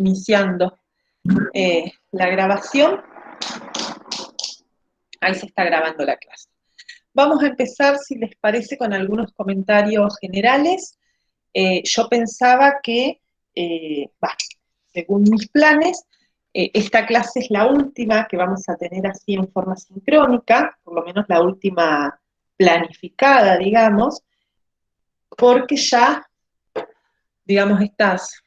iniciando la grabación. Ahí se está grabando la clase. Vamos a empezar, si les parece, con algunos comentarios generales. Yo pensaba que, según mis planes, esta clase es la última que vamos a tener así en forma sincrónica, por lo menos la última planificada, digamos, porque ya, digamos, estas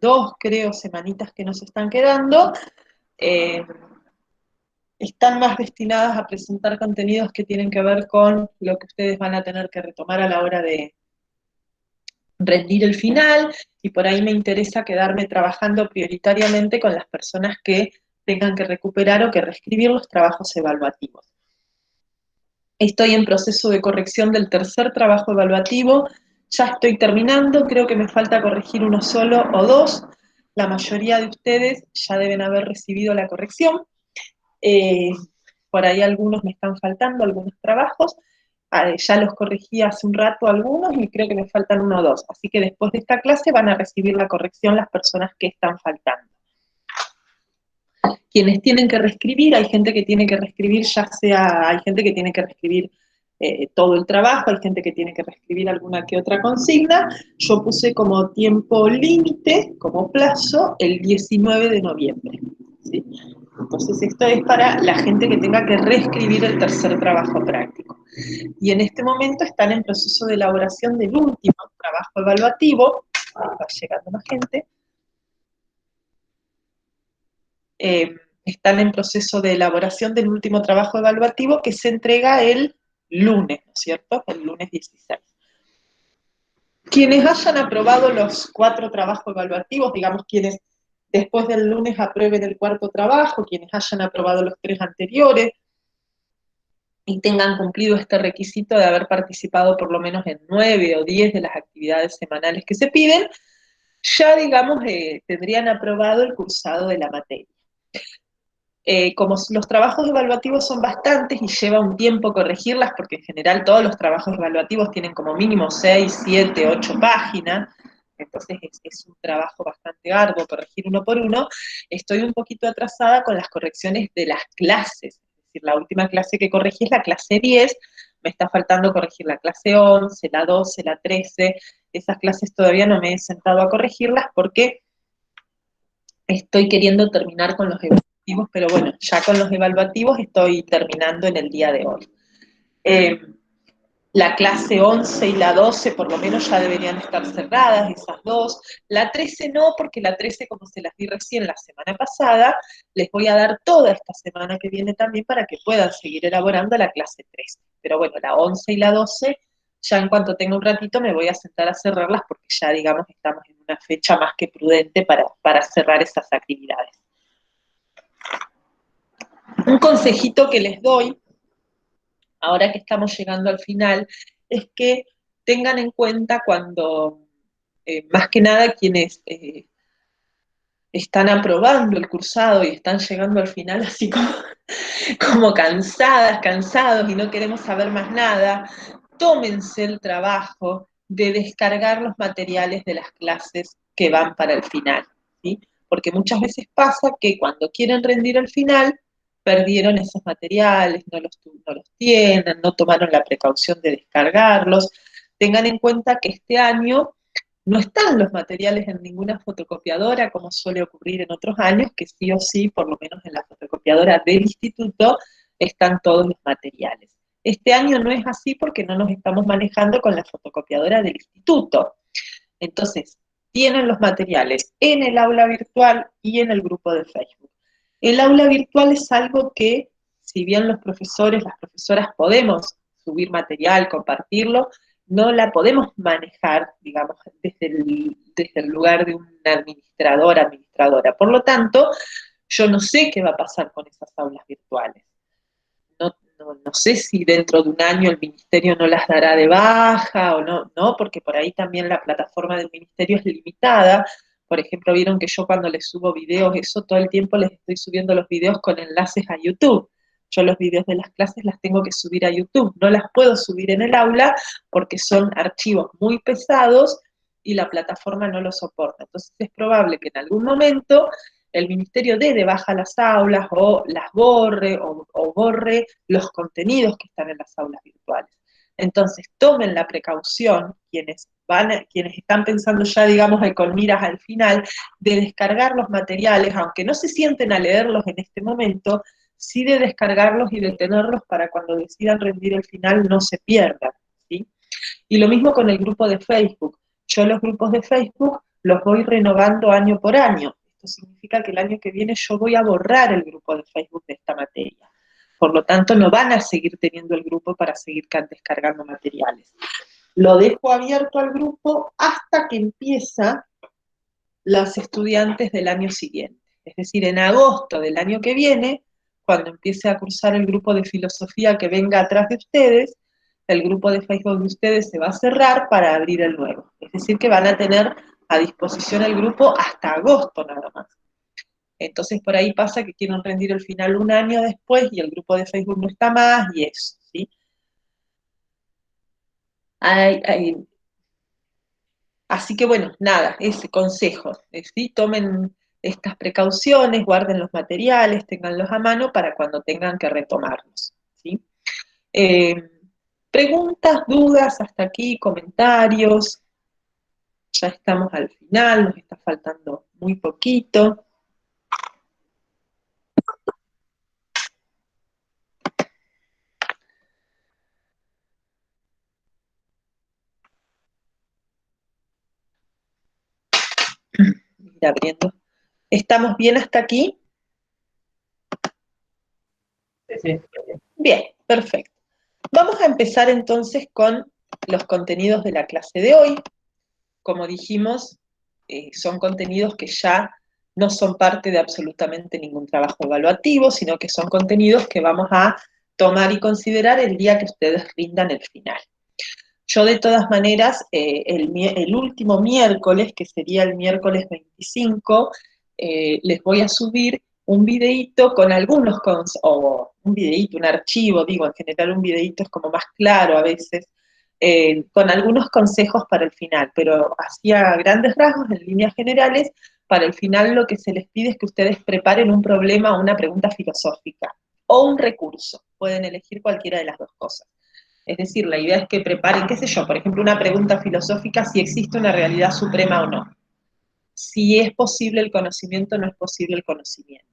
2, creo, semanitas que nos están quedando, están más destinadas a presentar contenidos que tienen que ver con lo que ustedes van a tener que retomar a la hora de rendir el final, y por ahí me interesa quedarme trabajando prioritariamente con las personas que tengan que recuperar o que reescribir los trabajos evaluativos. Estoy en proceso de corrección del tercer trabajo evaluativo, ya estoy terminando, creo que me falta corregir uno solo o 2, la mayoría de ustedes ya deben haber recibido la corrección. Por ahí algunos me están faltando, algunos trabajos, ya los corregí hace un rato algunos y creo que me faltan 1 o 2, así que después de esta clase van a recibir la corrección las personas que están faltando. Quienes tienen que reescribir, hay gente que tiene que reescribir, hay gente que tiene que reescribir todo el trabajo, hay gente que tiene que reescribir alguna que otra consigna. Yo puse como tiempo límite, como plazo, el 19 de noviembre. ¿Sí? Entonces esto es para la gente que tenga que reescribir el tercer trabajo práctico. Y en este momento están en proceso de elaboración del último trabajo evaluativo, va llegando más gente, están en proceso de elaboración del último trabajo evaluativo que se entrega el lunes, ¿no es cierto? El lunes 16. Quienes hayan aprobado los 4 trabajos evaluativos, digamos quienes después del lunes aprueben el 4.º trabajo, quienes hayan aprobado los 3 anteriores y tengan cumplido este requisito de haber participado por lo menos en 9 o 10 de las actividades semanales que se piden, ya digamos tendrían aprobado el cursado de la materia. Como los trabajos evaluativos son bastantes y lleva un tiempo corregirlas, porque en general todos los trabajos evaluativos tienen como mínimo 6, 7, 8 páginas, entonces es un trabajo bastante arduo corregir uno por uno, estoy un poquito atrasada con las correcciones de las clases, es decir, la última clase que corregí es la clase 10, me está faltando corregir la clase 11, la 12, la 13, esas clases todavía no me he sentado a corregirlas porque estoy queriendo terminar con los evaluativos, pero bueno, ya con los evaluativos estoy terminando en el día de hoy. La clase 11 y la 12 por lo menos ya deberían estar cerradas, esas 2. La 13 no, porque la 13, como se las di recién la semana pasada, les voy a dar toda esta semana que viene también para que puedan seguir elaborando la clase 13. Pero bueno, la 11 y la 12, ya en cuanto tenga un ratito me voy a sentar a cerrarlas porque ya, digamos, estamos en una fecha más que prudente para cerrar esas actividades. Un consejito que les doy, ahora que estamos llegando al final, es que tengan en cuenta cuando, más que nada quienes están aprobando el cursado y están llegando al final así como cansadas, cansados y no queremos saber más nada, tómense el trabajo de descargar los materiales de las clases que van para el final, ¿sí? Porque muchas veces pasa que cuando quieren rendir el final, perdieron esos materiales, no los tienen, no tomaron la precaución de descargarlos. Tengan en cuenta que este año no están los materiales en ninguna fotocopiadora, como suele ocurrir en otros años, que sí o sí, por lo menos en la fotocopiadora del instituto, están todos los materiales. Este año no es así porque no nos estamos manejando con la fotocopiadora del instituto. Entonces, tienen los materiales en el aula virtual y en el grupo de Facebook. El aula virtual es algo que, si bien los profesores, las profesoras podemos subir material, compartirlo, no la podemos manejar, digamos, desde el lugar de un administrador, administradora. Por lo tanto, yo no sé qué va a pasar con esas aulas virtuales. No sé si dentro de un año el ministerio no las dará de baja o no, porque por ahí también la plataforma del ministerio es limitada. Por ejemplo, vieron que yo cuando les subo videos, eso todo el tiempo les estoy subiendo los videos con enlaces a YouTube. Yo los videos de las clases las tengo que subir a YouTube, no las puedo subir en el aula porque son archivos muy pesados y la plataforma no lo soporta. Entonces es probable que en algún momento el ministerio dé de baja las aulas o las borre o borre los contenidos que están en las aulas virtuales. Entonces tomen la precaución, quienes están pensando ya, digamos, con miras al final, de descargar los materiales, aunque no se sienten a leerlos en este momento, sí de descargarlos y de tenerlos para cuando decidan rendir el final no se pierdan, ¿sí? Y lo mismo con el grupo de Facebook. Yo los grupos de Facebook los voy renovando año por año. Esto significa que el año que viene yo voy a borrar el grupo de Facebook de esta materia. Por lo tanto, no van a seguir teniendo el grupo para seguir descargando materiales. Lo dejo abierto al grupo hasta que empieza los estudiantes del año siguiente. Es decir, en agosto del año que viene, cuando empiece a cursar el grupo de filosofía que venga atrás de ustedes, el grupo de Facebook de ustedes se va a cerrar para abrir el nuevo. Es decir, que van a tener a disposición el grupo hasta agosto nada más. Entonces por ahí pasa que quieren rendir el final un año después y el grupo de Facebook no está más y eso, ¿sí? Así que bueno, nada, ese consejo, ¿sí? Tomen estas precauciones, guarden los materiales, tenganlos a mano para cuando tengan que retomarlos, ¿sí? Eh, Preguntas, dudas, hasta aquí, comentarios. Ya estamos al final, nos está faltando muy poquito. Ir abriendo. ¿Estamos bien hasta aquí? Sí. Bien, perfecto. Vamos a empezar entonces con los contenidos de la clase de hoy. Como dijimos, son contenidos que ya no son parte de absolutamente ningún trabajo evaluativo, sino que son contenidos que vamos a tomar y considerar el día que ustedes rindan el final. Yo de todas maneras, el último miércoles, que sería el miércoles 25, les voy a subir un videíto con algunos, o un videíto, un archivo, digo, en general un videíto es como más claro a veces, con algunos consejos para el final, pero así a grandes rasgos, en líneas generales, para el final lo que se les pide es que ustedes preparen un problema o una pregunta filosófica, o un recurso, pueden elegir cualquiera de las dos cosas. Es decir, la idea es que preparen, qué sé yo, por ejemplo, una pregunta filosófica, si existe una realidad suprema o no. Si es posible el conocimiento o no es posible el conocimiento.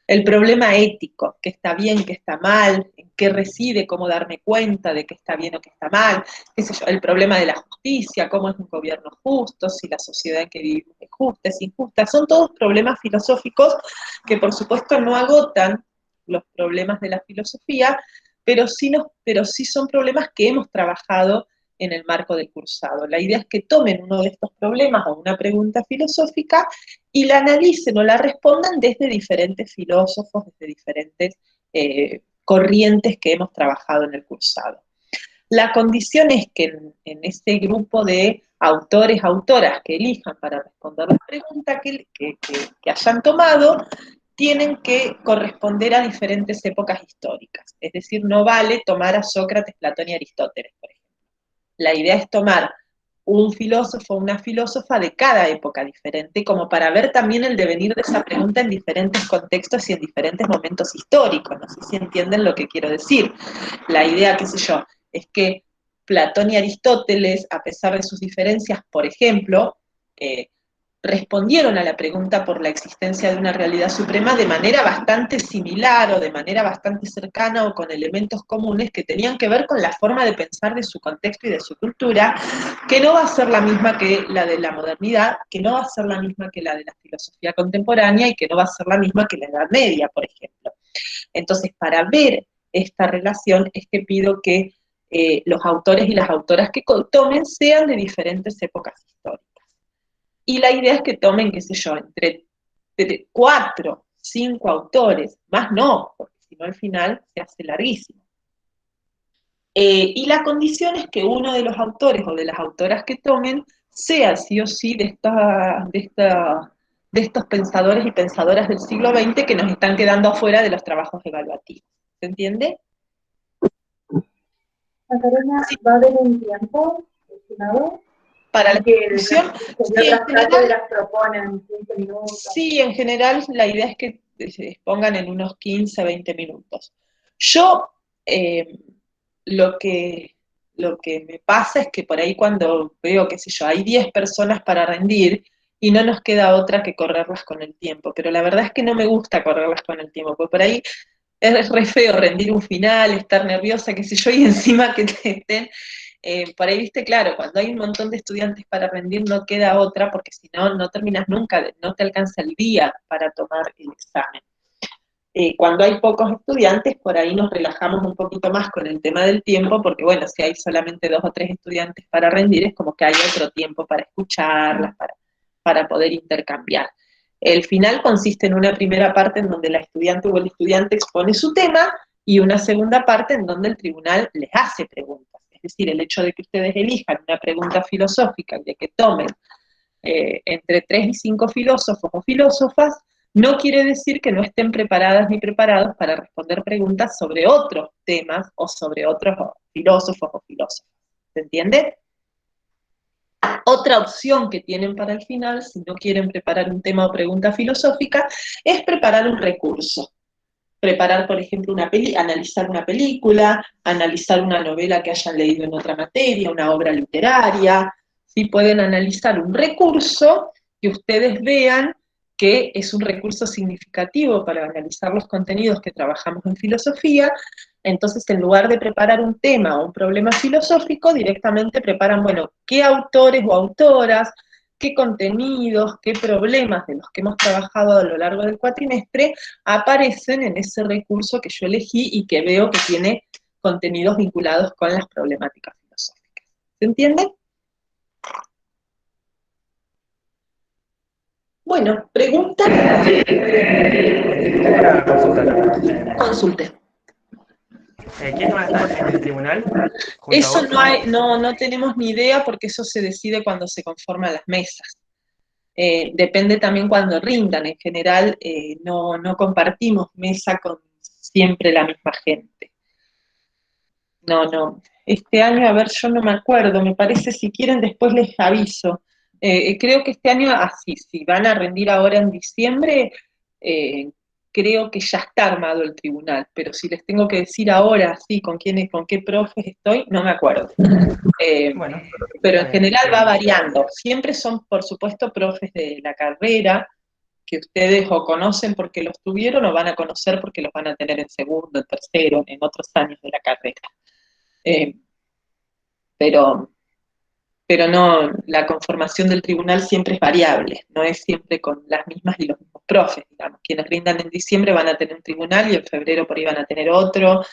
El problema ético, qué está bien, qué está mal, en qué reside, cómo darme cuenta de qué está bien o qué está mal, qué sé yo, el problema de la justicia, cómo es un gobierno justo, si la sociedad en que vivimos es justa, es injusta, son todos problemas filosóficos que por supuesto no agotan los problemas de la filosofía, pero sí son problemas que hemos trabajado en el marco del cursado. La idea es que tomen uno de estos problemas o una pregunta filosófica y la analicen o la respondan desde diferentes filósofos, desde diferentes corrientes que hemos trabajado en el cursado. La condición es que en este grupo de autores, autoras que elijan para responder la pregunta que hayan tomado, tienen que corresponder a diferentes épocas históricas. Es decir, no vale tomar a Sócrates, Platón y Aristóteles, por ejemplo. La idea es tomar un filósofo o una filósofa de cada época diferente, como para ver también el devenir de esa pregunta en diferentes contextos y en diferentes momentos históricos. No sé si entienden lo que quiero decir. La idea, qué sé yo, es que Platón y Aristóteles, a pesar de sus diferencias, por ejemplo, respondieron a la pregunta por la existencia de una realidad suprema de manera bastante similar o de manera bastante cercana o con elementos comunes que tenían que ver con la forma de pensar de su contexto y de su cultura, que no va a ser la misma que la de la modernidad, que no va a ser la misma que la de la filosofía contemporánea y que no va a ser la misma que la Edad Media, por ejemplo. Entonces, para ver esta relación es que pido que los autores y las autoras que tomen sean de diferentes épocas históricas. Y la idea es que tomen, qué sé yo, entre 4, 5 autores, más no, porque si no al final se hace larguísimo. Y la condición es que uno de los autores o de las autoras que tomen sea sí o sí de estos pensadores y pensadoras del siglo XX que nos están quedando afuera de los trabajos evaluativos. ¿Se entiende? Macarena, Sí. ¿va a haber un tiempo estimado? Para la discusión, sí, otras cátedras proponen 15 minutos. Sí, en general la idea es que se expongan en unos 15, 20 minutos. Yo, lo que, lo que me pasa es que por ahí cuando veo, qué sé yo, hay 10 personas para rendir y no nos queda otra que correrlas con el tiempo, pero la verdad es que no me gusta correrlas con el tiempo, porque por ahí es re feo rendir un final, estar nerviosa, qué sé yo, y encima que te estén por ahí, viste, claro, cuando hay un montón de estudiantes para rendir no queda otra, porque si no, no terminas nunca, no te alcanza el día para tomar el examen. Cuando hay pocos estudiantes, por ahí nos relajamos un poquito más con el tema del tiempo, porque bueno, si hay solamente 2 o 3 estudiantes para rendir, es como que hay otro tiempo para escucharlas, para poder intercambiar. El final consiste en una primera parte en donde la estudiante o el estudiante expone su tema y una segunda parte en donde el tribunal les hace preguntas. Es decir, el hecho de que ustedes elijan una pregunta filosófica y de que tomen entre 3 y 5 filósofos o filósofas, no quiere decir que no estén preparadas ni preparados para responder preguntas sobre otros temas o sobre otros filósofos o filósofas. ¿Se entiende? Otra opción que tienen para el final, si no quieren preparar un tema o pregunta filosófica, es preparar un recurso. Preparar, por ejemplo, analizar una película, analizar una novela que hayan leído en otra materia, una obra literaria. ¿Sí? Pueden analizar un recurso que ustedes vean que es un recurso significativo para analizar los contenidos que trabajamos en filosofía. Entonces, en lugar de preparar un tema o un problema filosófico, directamente preparan, bueno, qué autores o autoras, qué contenidos, qué problemas de los que hemos trabajado a lo largo del cuatrimestre aparecen en ese recurso que yo elegí y que veo que tiene contenidos vinculados con las problemáticas filosóficas. ¿Se entiende? Bueno, pregunta. Tengo una consulta. Consulte. ¿Quién va a estar en el tribunal junto a Eso vos? no tenemos ni idea porque eso se decide cuando se conforman las mesas. Depende también cuando rindan. En general, no compartimos mesa con siempre la misma gente. No. Este año, a ver, yo no me acuerdo, me parece, si quieren después les aviso. Creo que este año, así, si van a rendir ahora en diciembre, creo que ya está armado el tribunal, pero si les tengo que decir ahora, sí, con qué profes estoy, no me acuerdo. Bueno, Pero está en bien, general va entiendo. variando. Siempre son, por supuesto, profes de la carrera, que ustedes o conocen porque los tuvieron o van a conocer porque los van a tener en segundo, en tercero, en otros años de la carrera. Eh, pero, pero no, la conformación del tribunal siempre es variable, no es siempre con las mismas y los mismos profes, digamos. Quienes rindan en diciembre van a tener un tribunal y en febrero por ahí van a tener otro.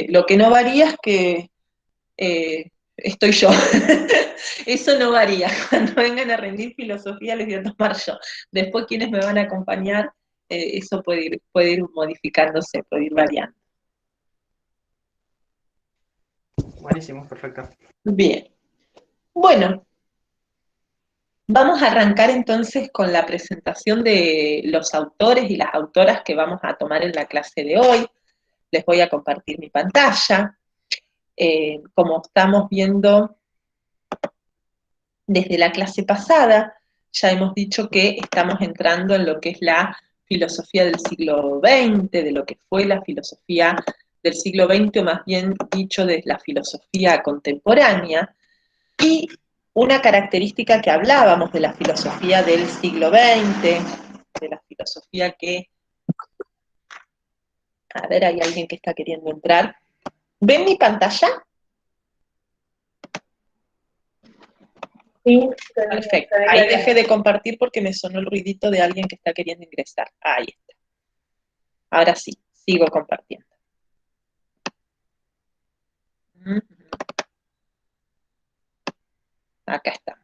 Lo que no varía es que estoy yo. Eso no varía. Cuando vengan a rendir filosofía les voy a tomar yo. Después quienes me van a acompañar, eso puede ir modificándose, puede ir variando. Buenísimo, perfecto. Bien. Bueno, vamos a arrancar entonces con la presentación de los autores y las autoras que vamos a tomar en la clase de hoy. Les voy a compartir mi pantalla. Como estamos viendo desde la clase pasada, ya hemos dicho que estamos entrando en lo que es la filosofía del siglo XX, de lo que fue la filosofía del siglo XX, o más bien dicho, de la filosofía contemporánea. Y una característica que hablábamos de la filosofía del siglo XX, de la filosofía que... A ver, hay alguien que está queriendo entrar. ¿Ven mi pantalla? Sí, Perfecto. Ahí dejé de compartir porque me sonó el ruidito de alguien que está queriendo ingresar. Ahí está. Ahora sí, sigo compartiendo. Acá estamos.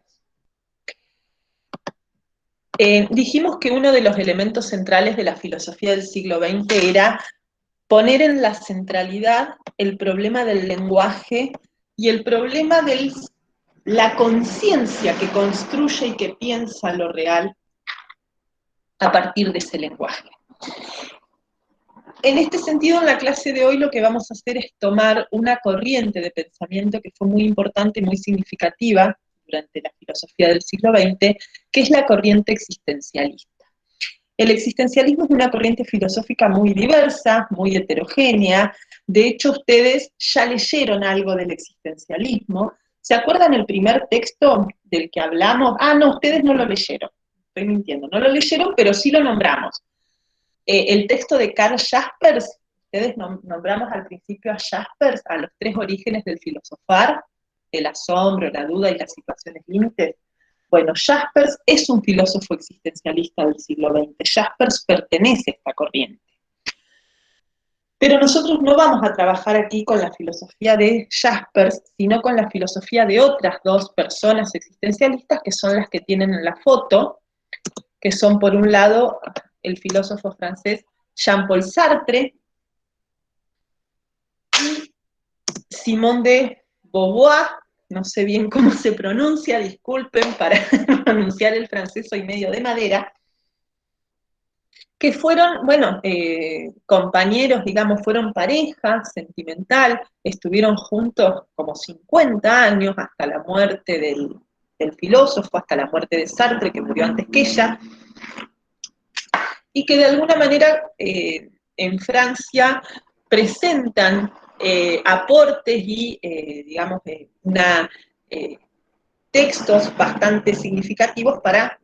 Dijimos que uno de los elementos centrales de la filosofía del siglo XX era poner en la centralidad el problema del lenguaje y el problema de la conciencia que construye y que piensa lo real a partir de ese lenguaje. En este sentido, en la clase de hoy lo que vamos a hacer es tomar una corriente de pensamiento que fue muy importante y muy significativa durante la filosofía del siglo XX, que es la corriente existencialista. El existencialismo es una corriente filosófica muy diversa, muy heterogénea. De hecho, ustedes ya leyeron algo del existencialismo. ¿Se acuerdan el primer texto del que hablamos? Ah, no, ustedes no lo leyeron. Estoy mintiendo, no lo leyeron, pero sí lo nombramos. El texto de Karl Jaspers, ustedes nombramos al principio a Jaspers, a los 3 orígenes del filosofar, el asombro, la duda y las situaciones límites. Bueno, Jaspers es un filósofo existencialista del siglo XX. Jaspers pertenece a esta corriente. Pero nosotros no vamos a trabajar aquí con la filosofía de Jaspers, sino con la filosofía de otras 2 personas existencialistas, que son las que tienen en la foto, que son por un lado el filósofo francés Jean-Paul Sartre y Simone de Beauvoir, no sé bien cómo se pronuncia, disculpen, para pronunciar el francés soy medio de madera, que fueron, bueno, compañeros, digamos, fueron pareja sentimental, estuvieron juntos como 50 años hasta la muerte del filósofo, hasta la muerte de Sartre, que murió antes que ella, y que de alguna manera en Francia presentan aportes y, digamos, textos bastante significativos para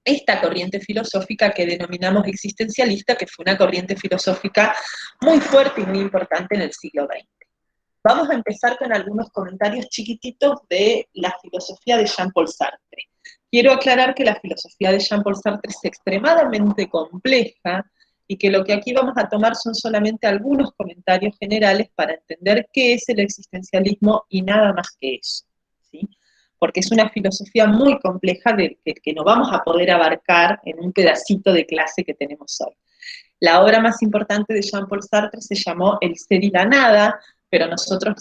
esta corriente filosófica que denominamos existencialista, que fue una corriente filosófica muy fuerte y muy importante en el siglo XX. Vamos a empezar con algunos comentarios chiquititos de la filosofía de Jean-Paul Sartre. Quiero aclarar que la filosofía de Jean-Paul Sartre es extremadamente compleja y que lo que aquí vamos a tomar son solamente algunos comentarios generales para entender qué es el existencialismo y nada más que eso, ¿sí? Porque es una filosofía muy compleja que no vamos a poder abarcar en un pedacito de clase que tenemos hoy. La obra más importante de Jean-Paul Sartre se llamó El ser y la nada, pero nosotras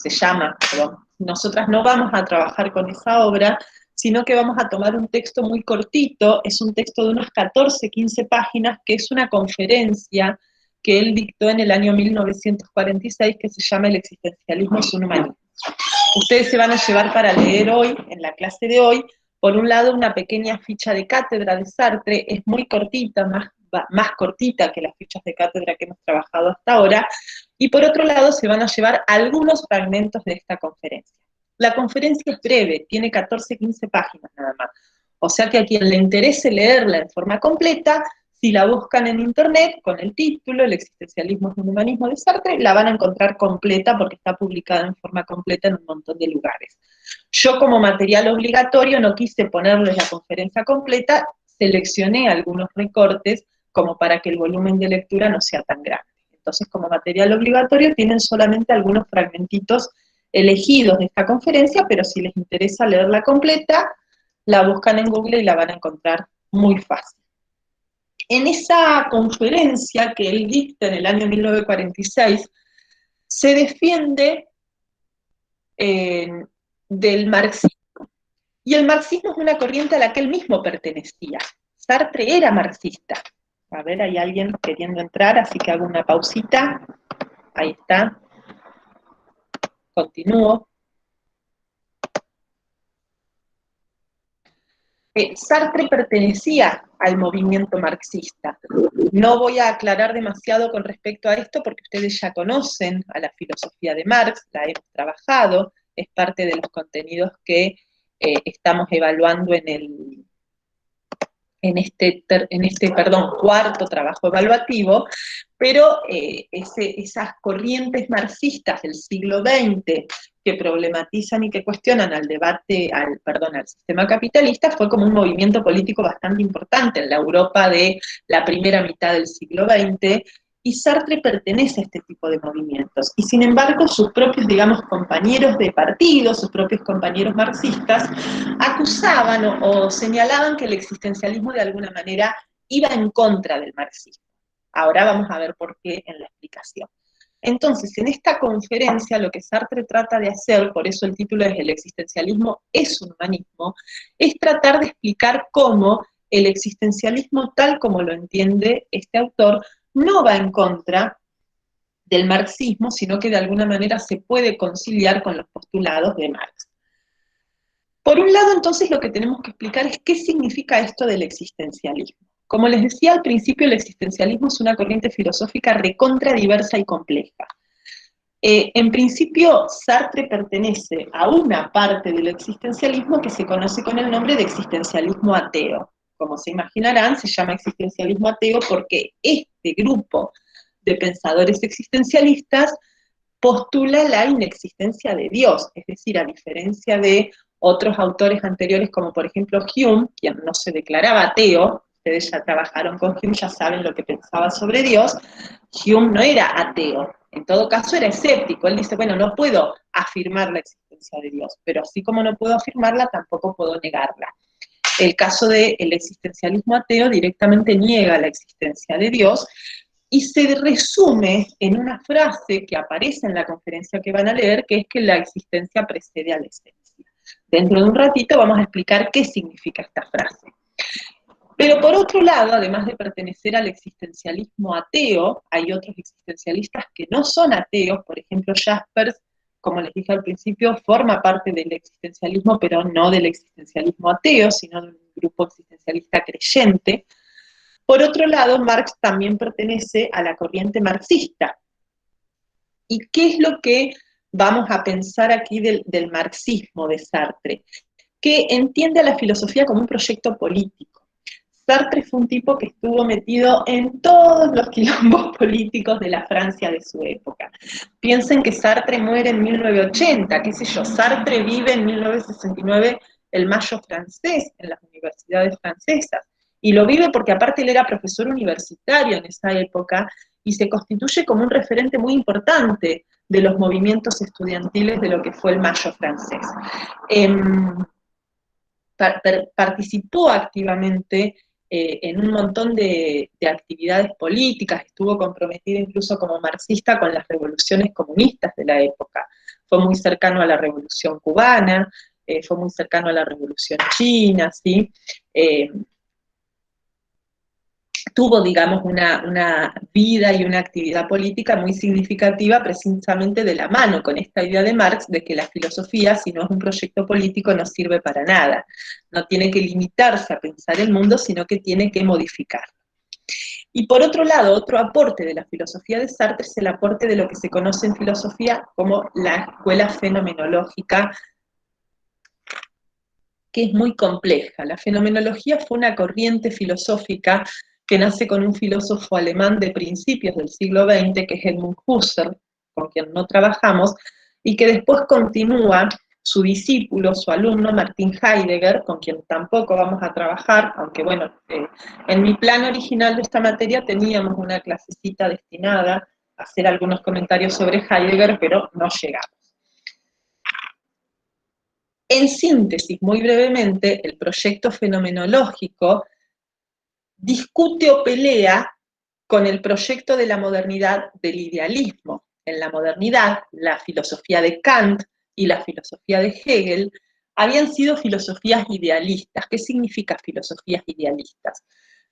no vamos a trabajar con esa obra, sino que vamos a tomar un texto muy cortito, es un texto de unas 14, 15 páginas, que es una conferencia que él dictó en el año 1946, que se llama El existencialismo es un humanismo. Ustedes se van a llevar para leer hoy, en la clase de hoy, por un lado una pequeña ficha de cátedra de Sartre, es muy cortita, más cortita que las fichas de cátedra que hemos trabajado hasta ahora, y por otro lado se van a llevar algunos fragmentos de esta conferencia. La conferencia es breve, tiene 14, 15 páginas nada más, o sea que a quien le interese leerla en forma completa, si la buscan en internet con el título, El existencialismo es un humanismo de Sartre, la van a encontrar completa porque está publicada en forma completa en un montón de lugares. Yo como material obligatorio no quise ponerles la conferencia completa, seleccioné algunos recortes como para que el volumen de lectura no sea tan grande. Entonces, como material obligatorio tienen solamente algunos fragmentitos elegidos de esta conferencia, pero si les interesa leerla completa, la buscan en Google y la van a encontrar muy fácil. En esa conferencia que él dicta en el año 1946, se defiende del marxismo. Y el marxismo es una corriente a la que él mismo pertenecía. Sartre era marxista. A ver, hay alguien queriendo entrar, así que hago una pausita. Ahí está. Continúo. Sartre pertenecía al movimiento marxista. No voy a aclarar demasiado con respecto a esto porque ustedes ya conocen a la filosofía de Marx, la hemos trabajado, es parte de los contenidos que estamos evaluando en este cuarto trabajo evaluativo, pero esas corrientes marxistas del siglo XX que problematizan y que cuestionan al sistema capitalista, fue como un movimiento político bastante importante en la Europa de la primera mitad del siglo XX, y Sartre pertenece a este tipo de movimientos. Y sin embargo, sus propios, digamos, compañeros de partido, sus propios compañeros marxistas, acusaban o señalaban que el existencialismo de alguna manera iba en contra del marxismo. Ahora vamos a ver por qué en la explicación. Entonces, en esta conferencia lo que Sartre trata de hacer, por eso el título es El existencialismo es un humanismo, es tratar de explicar cómo el existencialismo tal como lo entiende este autor no va en contra del marxismo, sino que de alguna manera se puede conciliar con los postulados de Marx. Por un lado, entonces, lo que tenemos que explicar es qué significa esto del existencialismo. Como les decía al principio, el existencialismo es una corriente filosófica recontra diversa y compleja. En principio, Sartre pertenece a una parte del existencialismo que se conoce con el nombre de existencialismo ateo. Como se imaginarán, se llama existencialismo ateo porque este grupo de pensadores existencialistas postula la inexistencia de Dios, es decir, a diferencia de otros autores anteriores como por ejemplo Hume, quien no se declaraba ateo, ustedes ya trabajaron con Hume, ya saben lo que pensaba sobre Dios, Hume no era ateo, en todo caso era escéptico, él dice, bueno, no puedo afirmar la existencia de Dios, pero así como no puedo afirmarla, tampoco puedo negarla. El caso del existencialismo ateo directamente niega la existencia de Dios, y se resume en una frase que aparece en la conferencia que van a leer, que es que la existencia precede a la esencia. Dentro de un ratito vamos a explicar qué significa esta frase. Pero por otro lado, además de pertenecer al existencialismo ateo, hay otros existencialistas que no son ateos, por ejemplo Jaspers, como les dije al principio, forma parte del existencialismo, pero no del existencialismo ateo, sino de un grupo existencialista creyente. Por otro lado, Marx también pertenece a la corriente marxista. ¿Y qué es lo que vamos a pensar aquí del marxismo de Sartre? Que entiende a la filosofía como un proyecto político. Sartre fue un tipo que estuvo metido en todos los quilombos políticos de la Francia de su época. Piensen que Sartre muere en 1980, qué sé yo, Sartre vive en 1969 el Mayo francés en las universidades francesas. Y lo vive porque aparte él era profesor universitario en esa época y se constituye como un referente muy importante de los movimientos estudiantiles de lo que fue el Mayo francés. Participó activamente en un montón de actividades políticas, estuvo comprometido incluso como marxista con las revoluciones comunistas de la época. Fue muy cercano a la revolución cubana, fue muy cercano a la revolución china, ¿sí? Tuvo, digamos, una vida y una actividad política muy significativa precisamente de la mano con esta idea de Marx de que la filosofía, si no es un proyecto político, no sirve para nada. No tiene que limitarse a pensar el mundo, sino que tiene que modificarlo. Y por otro lado, otro aporte de la filosofía de Sartre es el aporte de lo que se conoce en filosofía como la escuela fenomenológica, que es muy compleja. La fenomenología fue una corriente filosófica que nace con un filósofo alemán de principios del siglo XX, que es Helmut Husserl, con quien no trabajamos, y que después continúa su discípulo, su alumno, Martin Heidegger, con quien tampoco vamos a trabajar, aunque bueno, en mi plan original de esta materia teníamos una clasecita destinada a hacer algunos comentarios sobre Heidegger, pero no llegamos. En síntesis, muy brevemente, el proyecto fenomenológico discute o pelea con el proyecto de la modernidad del idealismo. En la modernidad, la filosofía de Kant y la filosofía de Hegel habían sido filosofías idealistas. ¿Qué significa filosofías idealistas?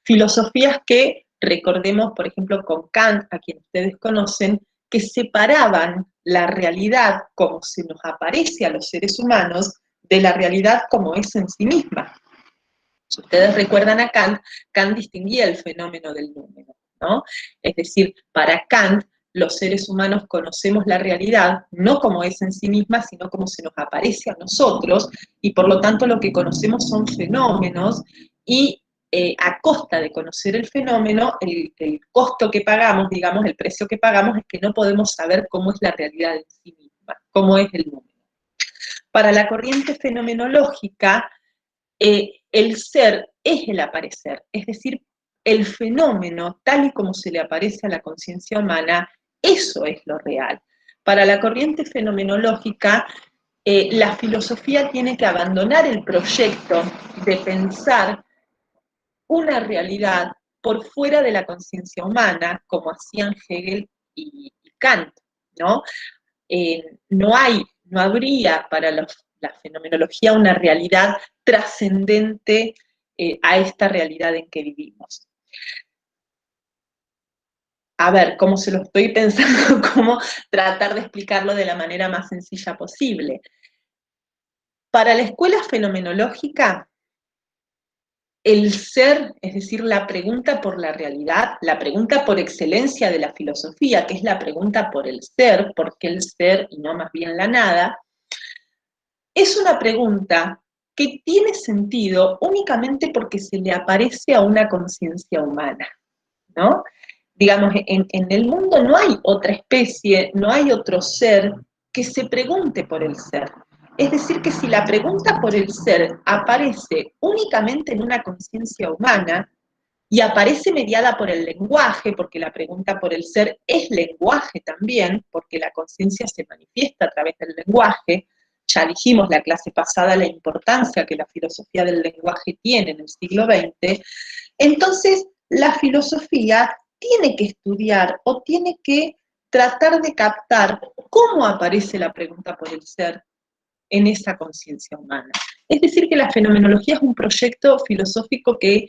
Filosofías que, recordemos, por ejemplo, con Kant, a quien ustedes conocen, que separaban la realidad como se nos aparece a los seres humanos de la realidad como es en sí misma. Si ustedes recuerdan a Kant, Kant distinguía el fenómeno del número, ¿no? Es decir, para Kant, los seres humanos conocemos la realidad no como es en sí misma, sino como se nos aparece a nosotros, y por lo tanto lo que conocemos son fenómenos, y a costa de conocer el fenómeno, el costo que pagamos, digamos, el precio que pagamos es que no podemos saber cómo es la realidad en sí misma, cómo es el número. Para la corriente fenomenológica, el ser es el aparecer, es decir, el fenómeno tal y como se le aparece a la conciencia humana, eso es lo real. Para la corriente fenomenológica, la filosofía tiene que abandonar el proyecto de pensar una realidad por fuera de la conciencia humana, como hacían Hegel y Kant, ¿no? No habría para la fenomenología una realidad trascendente a esta realidad en que vivimos. A ver, cómo se lo estoy pensando, cómo tratar de explicarlo de la manera más sencilla posible. Para la escuela fenomenológica, el ser, es decir, la pregunta por la realidad, la pregunta por excelencia de la filosofía, que es la pregunta por el ser, por qué el ser y no más bien la nada, es una pregunta que tiene sentido únicamente porque se le aparece a una conciencia humana, ¿no? Digamos, en el mundo no hay otra especie, no hay otro ser que se pregunte por el ser. Es decir, que si la pregunta por el ser aparece únicamente en una conciencia humana y aparece mediada por el lenguaje, porque la pregunta por el ser es lenguaje también, porque la conciencia se manifiesta a través del lenguaje, ya dijimos la clase pasada la importancia que la filosofía del lenguaje tiene en el siglo XX, entonces la filosofía tiene que estudiar o tiene que tratar de captar cómo aparece la pregunta por el ser en esa conciencia humana. Es decir, que la fenomenología es un proyecto filosófico que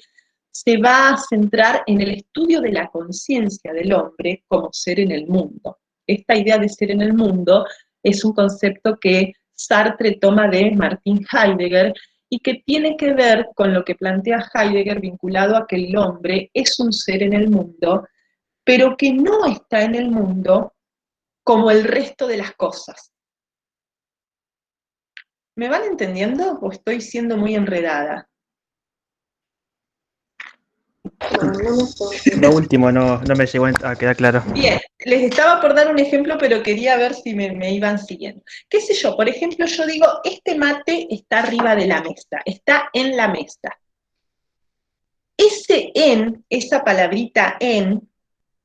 se va a centrar en el estudio de la conciencia del hombre como ser en el mundo. Esta idea de ser en el mundo es un concepto que Sartre toma de Martin Heidegger y que tiene que ver con lo que plantea Heidegger vinculado a que el hombre es un ser en el mundo, pero que no está en el mundo como el resto de las cosas. ¿Me van entendiendo o estoy siendo muy enredada? Lo último no me llegó a quedar claro. Bien, les estaba por dar un ejemplo, pero quería ver si me iban siguiendo. ¿Qué sé yo? Por ejemplo, yo digo, este mate está arriba de la mesa, está en la mesa. Ese en, esa palabrita en,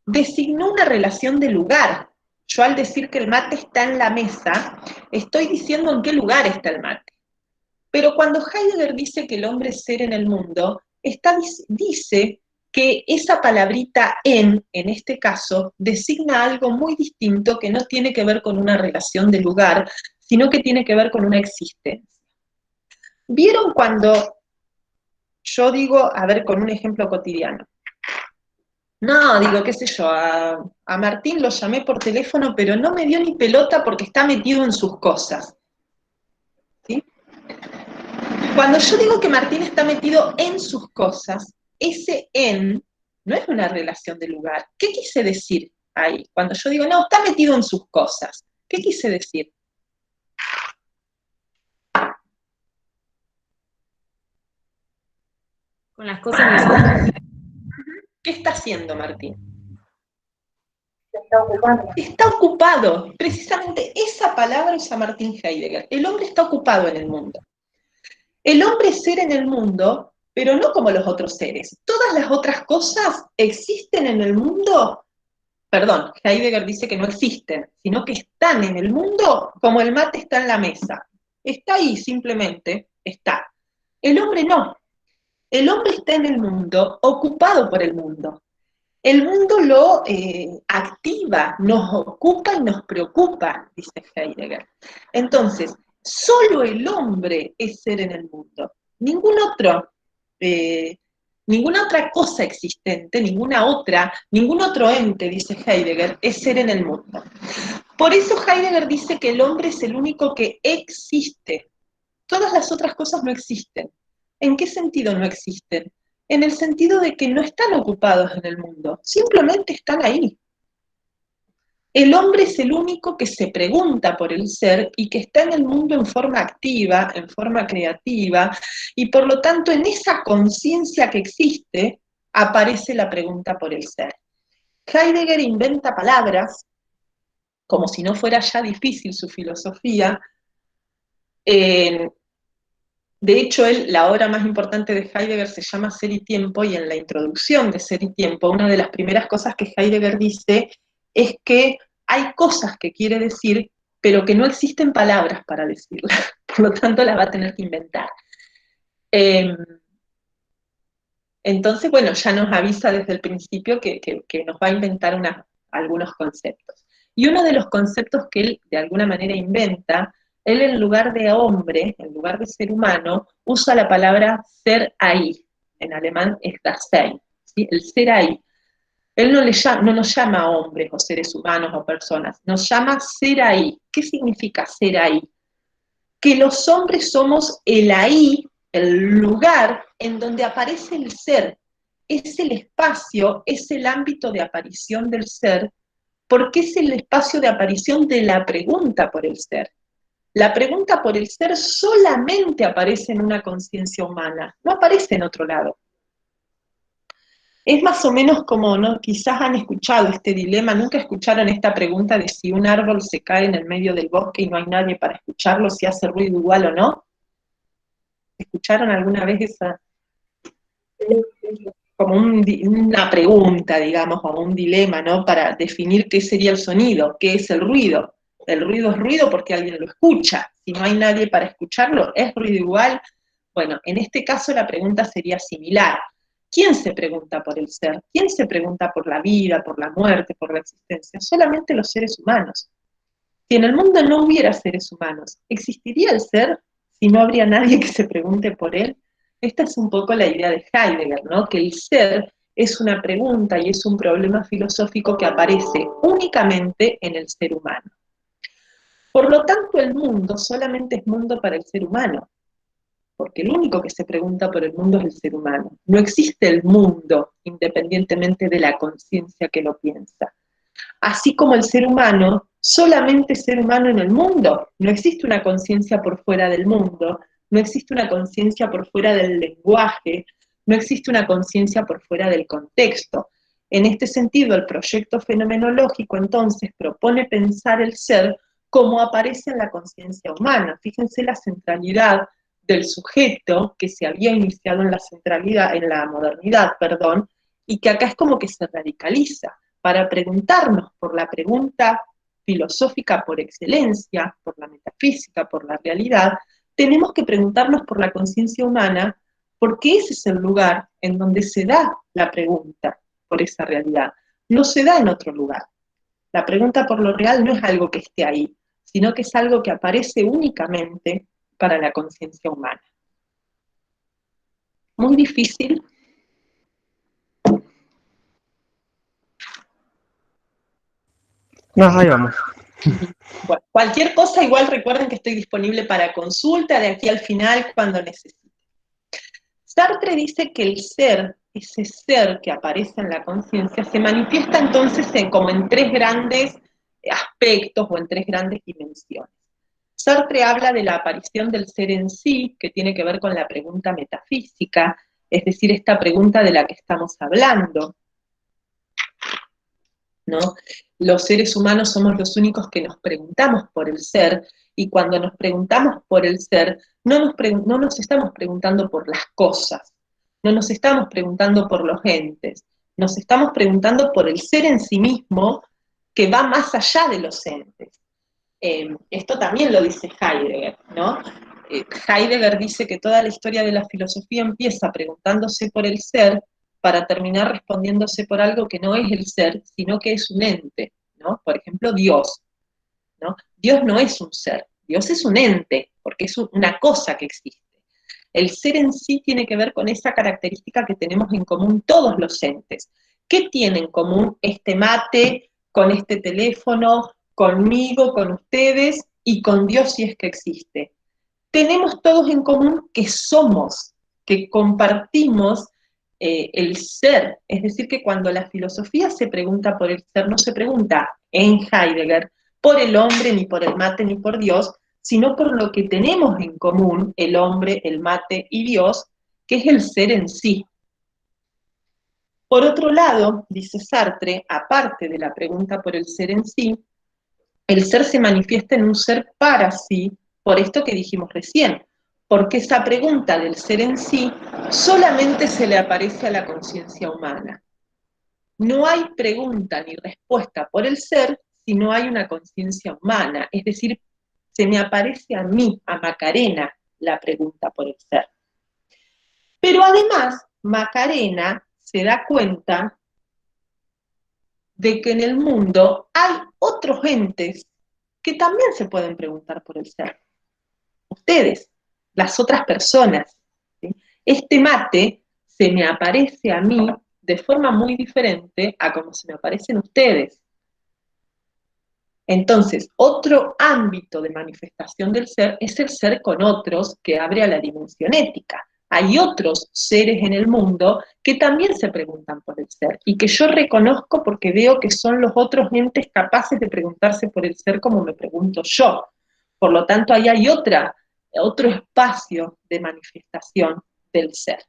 designó una relación de lugar. Yo al decir que el mate está en la mesa, estoy diciendo en qué lugar está el mate. Pero cuando Heidegger dice que el hombre es ser en el mundo, dice que esa palabrita en este caso, designa algo muy distinto que no tiene que ver con una relación de lugar, sino que tiene que ver con una existencia. ¿Vieron cuando yo digo, a ver, con un ejemplo cotidiano? No, digo, qué sé yo, a Martín lo llamé por teléfono, pero no me dio ni pelota porque está metido en sus cosas. ¿Sí? Cuando yo digo que Martín está metido en sus cosas, ese en no es una relación de lugar. ¿Qué quise decir ahí? Cuando yo digo, no, está metido en sus cosas, ¿qué quise decir? Con las cosas de su vida. ¿Qué está haciendo Martín? Se está ocupando. Está ocupado. Precisamente esa palabra usa Martín Heidegger. El hombre está ocupado en el mundo. El hombre es ser en el mundo, pero no como los otros seres. Todas las otras cosas existen en el mundo. Perdón, Heidegger dice que no existen, sino que están en el mundo como el mate está en la mesa. Está ahí simplemente, está. El hombre no. El hombre está en el mundo, ocupado por el mundo. El mundo lo activa, nos ocupa y nos preocupa, dice Heidegger. Entonces, solo el hombre es ser en el mundo. Ninguna otra cosa existente, ningún otro ente, dice Heidegger, es ser en el mundo. Por eso Heidegger dice que el hombre es el único que existe. Todas las otras cosas no existen. ¿En qué sentido no existen? En el sentido de que no están ocupados en el mundo, simplemente están ahí. El hombre es el único que se pregunta por el ser y que está en el mundo en forma activa, en forma creativa, y por lo tanto en esa conciencia que existe aparece la pregunta por el ser. Heidegger inventa palabras, como si no fuera ya difícil su filosofía. De hecho, la obra más importante de Heidegger se llama Ser y Tiempo, y en la introducción de Ser y Tiempo, una de las primeras cosas que Heidegger dice es que hay cosas que quiere decir, pero que no existen palabras para decirlas, por lo tanto las va a tener que inventar. Entonces, bueno, ya nos avisa desde el principio que nos va a inventar algunos conceptos. Y uno de los conceptos que él de alguna manera inventa, él en lugar de hombre, en lugar de ser humano, usa la palabra ser ahí. En alemán es Dasein, ¿sí? El ser ahí. Él no nos llama hombres o seres humanos o personas, nos llama ser ahí. ¿Qué significa ser ahí? que los hombres somos el ahí, el lugar en donde aparece el ser. Es el espacio, es el ámbito de aparición del ser, porque es el espacio de aparición de la pregunta por el ser. La pregunta por el ser solamente aparece en una conciencia humana, no aparece en otro lado. Es más o menos como, ¿no? Quizás han escuchado este dilema, nunca escucharon esta pregunta de si un árbol se cae en el medio del bosque y no hay nadie para escucharlo, si hace ruido igual o no. ¿Escucharon alguna vez esa? Como una pregunta, digamos, o un dilema, ¿no? Para definir qué sería el sonido, qué es el ruido. El ruido es ruido porque alguien lo escucha. Si no hay nadie para escucharlo, ¿es ruido igual? Bueno, en este caso la pregunta sería similar. ¿Quién se pregunta por el ser? ¿Quién se pregunta por la vida, por la muerte, por la existencia? Solamente los seres humanos. Si en el mundo no hubiera seres humanos, ¿existiría el ser si no habría nadie que se pregunte por él? Esta es un poco la idea de Heidegger, ¿no? Que el ser es una pregunta y es un problema filosófico que aparece únicamente en el ser humano. Por lo tanto, el mundo solamente es mundo para el ser humano, porque el único que se pregunta por el mundo es el ser humano. No existe el mundo independientemente de la conciencia que lo piensa. Así como el ser humano, solamente ser humano en el mundo. No existe una conciencia por fuera del mundo, no existe una conciencia por fuera del lenguaje, no existe una conciencia por fuera del contexto. En este sentido, el proyecto fenomenológico entonces propone pensar el ser como aparece en la conciencia humana. Fíjense la centralidad del sujeto que se había iniciado en la modernidad, y que acá es como que se radicaliza para preguntarnos por la pregunta filosófica por excelencia, por la metafísica, por la realidad, tenemos que preguntarnos por la conciencia humana, porque ese es el lugar en donde se da la pregunta por esa realidad. No se da en otro lugar. La pregunta por lo real no es algo que esté ahí, sino que es algo que aparece únicamente para la conciencia humana. Muy difícil. No, ahí vamos. Bueno, cualquier cosa, igual recuerden que estoy disponible para consulta de aquí al final cuando necesiten. Sartre dice que el ser, ese ser que aparece en la conciencia, se manifiesta entonces como en tres grandes aspectos o en tres grandes dimensiones. Sartre habla de la aparición del ser en sí, que tiene que ver con la pregunta metafísica, es decir, esta pregunta de la que estamos hablando, ¿no? Los seres humanos somos los únicos que nos preguntamos por el ser, y cuando nos preguntamos por el ser, no nos estamos preguntando por las cosas, no nos estamos preguntando por los entes, nos estamos preguntando por el ser en sí mismo, que va más allá de los entes. Esto también lo dice Heidegger, ¿no? Heidegger dice que toda la historia de la filosofía empieza preguntándose por el ser para terminar respondiéndose por algo que no es el ser, sino que es un ente, ¿no? Por ejemplo, Dios, ¿no? Dios no es un ser, Dios es un ente, porque es una cosa que existe. El ser en sí tiene que ver con esa característica que tenemos en común todos los entes. ¿Qué tiene en común este mate con este teléfono, conmigo, con ustedes y con Dios si es que existe? Tenemos todos en común que somos, que compartimos el ser. Es decir, que cuando la filosofía se pregunta por el ser, no se pregunta en Heidegger por el hombre, ni por el mate, ni por Dios, sino por lo que tenemos en común, el hombre, el mate y Dios, que es el ser en sí. Por otro lado, dice Sartre, aparte de la pregunta por el ser en sí, el ser se manifiesta en un ser para sí, por esto que dijimos recién, porque esa pregunta del ser en sí solamente se le aparece a la conciencia humana. No hay pregunta ni respuesta por el ser si no hay una conciencia humana, es decir, se me aparece a mí, a Macarena, la pregunta por el ser. Pero además, Macarena se da cuenta de que en el mundo hay otros entes que también se pueden preguntar por el ser. Ustedes, las otras personas. ¿Sí? Este mate se me aparece a mí de forma muy diferente a como se me aparecen ustedes. Entonces, otro ámbito de manifestación del ser es el ser con otros que abre a la dimensión ética. Hay otros seres en el mundo que también se preguntan por el ser y que yo reconozco porque veo que son los otros entes capaces de preguntarse por el ser como me pregunto yo. Por lo tanto, ahí hay otro espacio de manifestación del ser.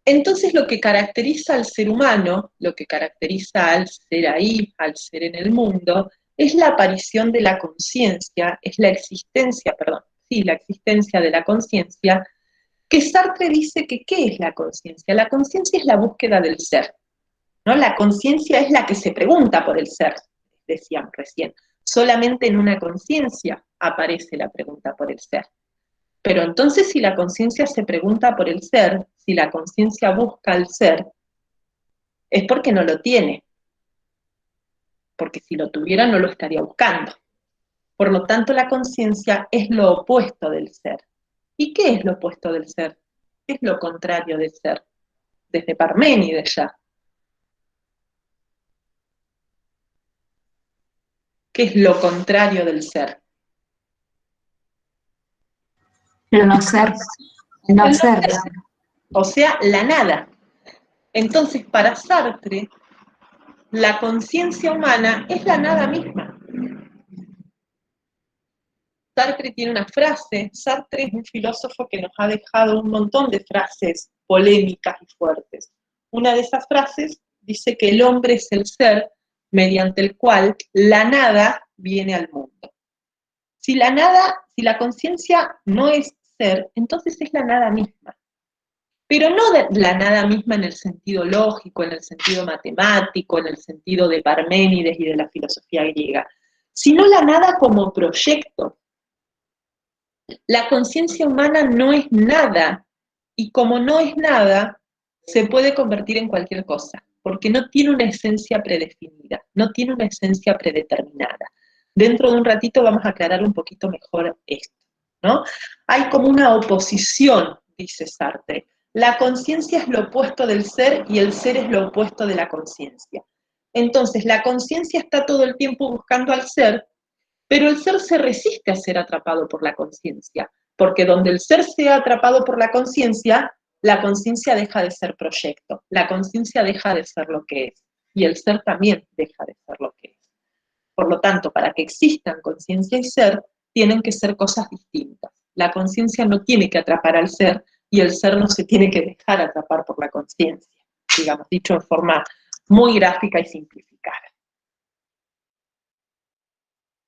Entonces lo que caracteriza al ser humano, lo que caracteriza al ser ahí, al ser en el mundo, es la aparición de la conciencia, es la existencia, la existencia de la conciencia, que Sartre dice que ¿qué es la conciencia? La conciencia es la búsqueda del ser, ¿no? La conciencia es la que se pregunta por el ser, decíamos recién. Solamente en una conciencia aparece la pregunta por el ser. Pero entonces si la conciencia se pregunta por el ser, si la conciencia busca el ser, es porque no lo tiene. Porque si lo tuviera no lo estaría buscando. Por lo tanto, la conciencia es lo opuesto del ser. ¿Y qué es lo opuesto del ser? ¿Qué es lo contrario del ser? Desde Parménides ya. ¿Qué es lo contrario del ser? El no ser. El no ser. O sea, la nada. Entonces, para Sartre, la conciencia humana es la nada misma. Sartre tiene una frase, Sartre es un filósofo que nos ha dejado un montón de frases polémicas y fuertes. Una de esas frases dice que el hombre es el ser mediante el cual la nada viene al mundo. Si la conciencia no es ser, entonces es la nada misma. Pero no la nada misma en el sentido lógico, en el sentido matemático, en el sentido de Parménides y de la filosofía griega, sino la nada como proyecto. La conciencia humana no es nada, y como no es nada, se puede convertir en cualquier cosa, porque no tiene una esencia predefinida, no tiene una esencia predeterminada. Dentro de un ratito vamos a aclarar un poquito mejor esto, ¿no? Hay como una oposición, dice Sartre. La conciencia es lo opuesto del ser y el ser es lo opuesto de la conciencia. Entonces, la conciencia está todo el tiempo buscando al ser, pero el ser se resiste a ser atrapado por la conciencia, porque donde el ser sea atrapado por la conciencia deja de ser proyecto, la conciencia deja de ser lo que es, y el ser también deja de ser lo que es. Por lo tanto, para que existan conciencia y ser, tienen que ser cosas distintas. La conciencia no tiene que atrapar al ser, y el ser no se tiene que dejar atrapar por la conciencia, digamos, dicho en forma muy gráfica y simplificada.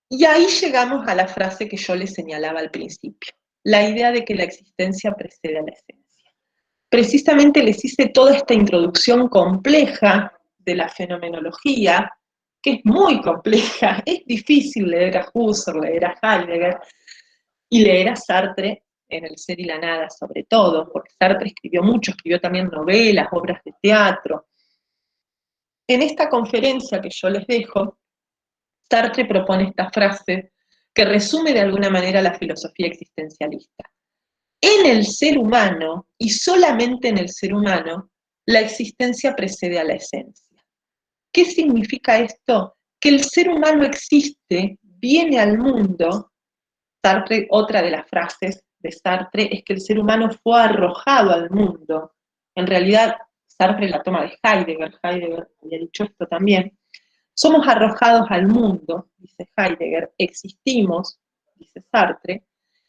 Y ahí llegamos a la frase que yo les señalaba al principio, la idea de que la existencia precede a la esencia. Precisamente les hice toda esta introducción compleja de la fenomenología, que es muy compleja, es difícil leer a Husserl, leer a Heidegger y leer a Sartre en El ser y la nada sobre todo, porque Sartre escribió mucho, escribió también novelas, obras de teatro. En esta conferencia que yo les dejo, Sartre propone esta frase que resume de alguna manera la filosofía existencialista. En el ser humano, y solamente en el ser humano, la existencia precede a la esencia. ¿Qué significa esto? Que el ser humano existe, viene al mundo. Sartre, otra de las frases de Sartre es que el ser humano fue arrojado al mundo. En realidad, Sartre la toma de Heidegger había dicho esto también. Somos arrojados al mundo, dice Heidegger, existimos, dice Sartre,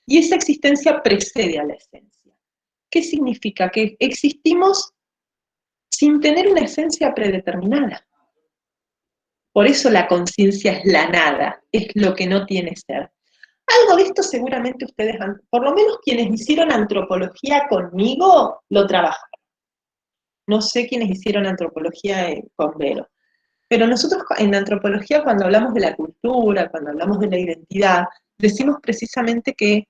y esa existencia precede a la esencia. ¿Qué significa? Que existimos sin tener una esencia predeterminada. Por eso la conciencia es la nada, es lo que no tiene ser. Algo de esto seguramente ustedes, por lo menos quienes hicieron antropología conmigo, lo trabajaron. No sé quiénes hicieron antropología con Vero. Pero nosotros en antropología, cuando hablamos de la cultura, cuando hablamos de la identidad, decimos precisamente que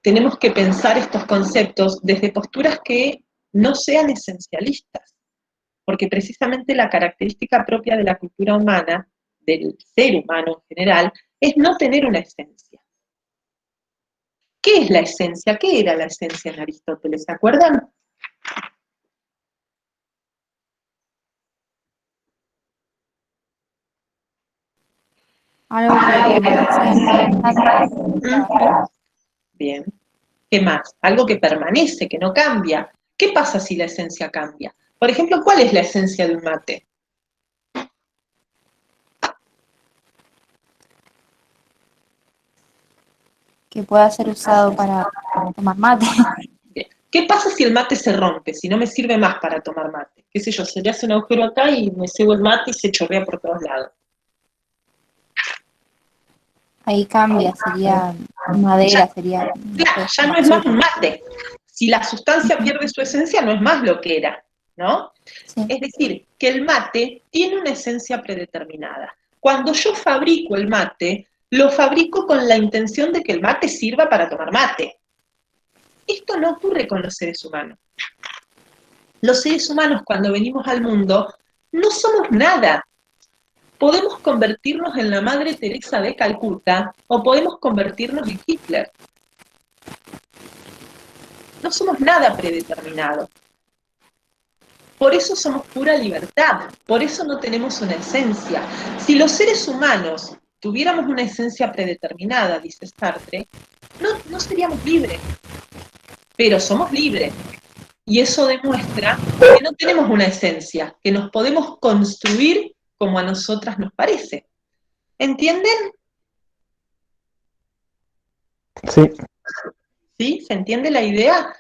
tenemos que pensar estos conceptos desde posturas que no sean esencialistas, porque precisamente la característica propia de la cultura humana, del ser humano en general, es no tener una esencia. ¿Qué es la esencia? ¿Qué era la esencia en Aristóteles? ¿Se acuerdan? Algo que permanece. Bien. ¿Qué más? Algo que permanece, que no cambia. ¿Qué pasa si la esencia cambia? Por ejemplo, ¿cuál es la esencia de un mate? Que pueda ser usado para tomar mate. Bien. ¿Qué pasa si el mate se rompe, si no me sirve más para tomar mate? ¿Qué sé yo? Se le hace un agujero acá y me cebo el mate y se chorrea por todos lados. Ahí cambia, sería madera, sería, no Claro, sé, ya no es más un basura. mate. Si la sustancia pierde su esencia, no es más lo que era, ¿no? Sí. Es decir, que el mate tiene una esencia predeterminada. Cuando yo fabrico el mate, lo fabrico con la intención de que el mate sirva para tomar mate. Esto no ocurre con los seres humanos. Los seres humanos, cuando venimos al mundo, no somos nada. Podemos convertirnos en la Madre Teresa de Calcuta o podemos convertirnos en Hitler. No somos nada predeterminado. Por eso somos pura libertad, por eso no tenemos una esencia. Si los seres humanos tuviéramos una esencia predeterminada, dice Sartre, no seríamos libres, pero somos libres. Y eso demuestra que no tenemos una esencia, que nos podemos construir como a nosotras nos parece. ¿Entienden? Sí. ¿Sí? ¿Se entiende la idea?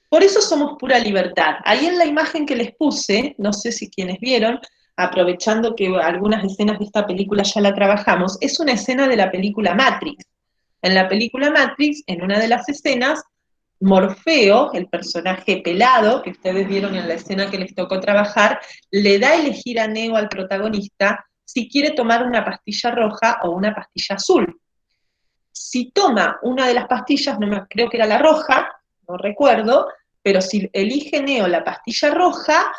Por eso somos pura libertad. Ahí en la imagen que les puse, no sé si quienes vieron, aprovechando que algunas escenas de esta película ya la trabajamos, es una escena de la película Matrix. En la película Matrix, en una de las escenas, Morfeo, el personaje pelado que ustedes vieron en la escena que les tocó trabajar, le da a elegir a Neo, al protagonista, si quiere tomar una pastilla roja o una pastilla azul. Si toma una de las pastillas, creo que era la roja, no recuerdo, pero si elige Neo la pastilla roja,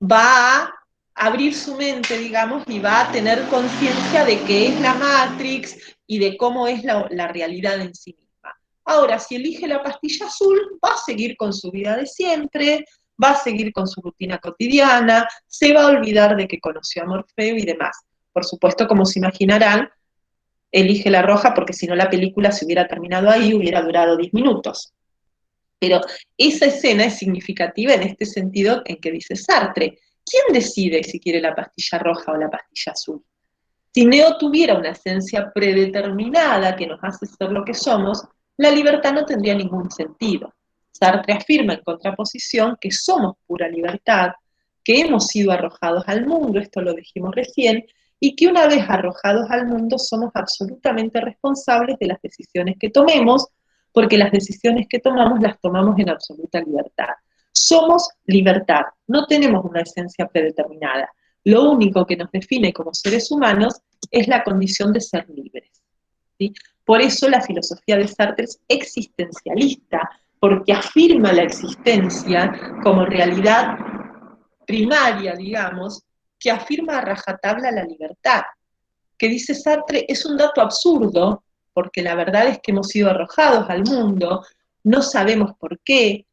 va a abrir su mente, digamos, y va a tener conciencia de qué es la Matrix y de cómo es la realidad en sí misma. Ahora, si elige la pastilla azul, va a seguir con su vida de siempre, va a seguir con su rutina cotidiana, se va a olvidar de que conoció a Morfeo y demás. Por supuesto, como se imaginarán, elige la roja porque si no la película se hubiera terminado ahí, hubiera durado 10 minutos. Pero esa escena es significativa en este sentido en que dice Sartre, ¿quién decide si quiere la pastilla roja o la pastilla azul? Si Neo tuviera una esencia predeterminada que nos hace ser lo que somos, la libertad no tendría ningún sentido. Sartre afirma en contraposición que somos pura libertad, que hemos sido arrojados al mundo, esto lo dijimos recién, y que una vez arrojados al mundo somos absolutamente responsables de las decisiones que tomemos, porque las decisiones que tomamos las tomamos en absoluta libertad. Somos libertad, no tenemos una esencia predeterminada. Lo único que nos define como seres humanos es la condición de ser libres. ¿Sí? Por eso la filosofía de Sartre es existencialista, porque afirma la existencia como realidad primaria, digamos, que afirma a rajatabla la libertad. Que dice Sartre, es un dato absurdo, porque la verdad es que hemos sido arrojados al mundo, no sabemos por qué,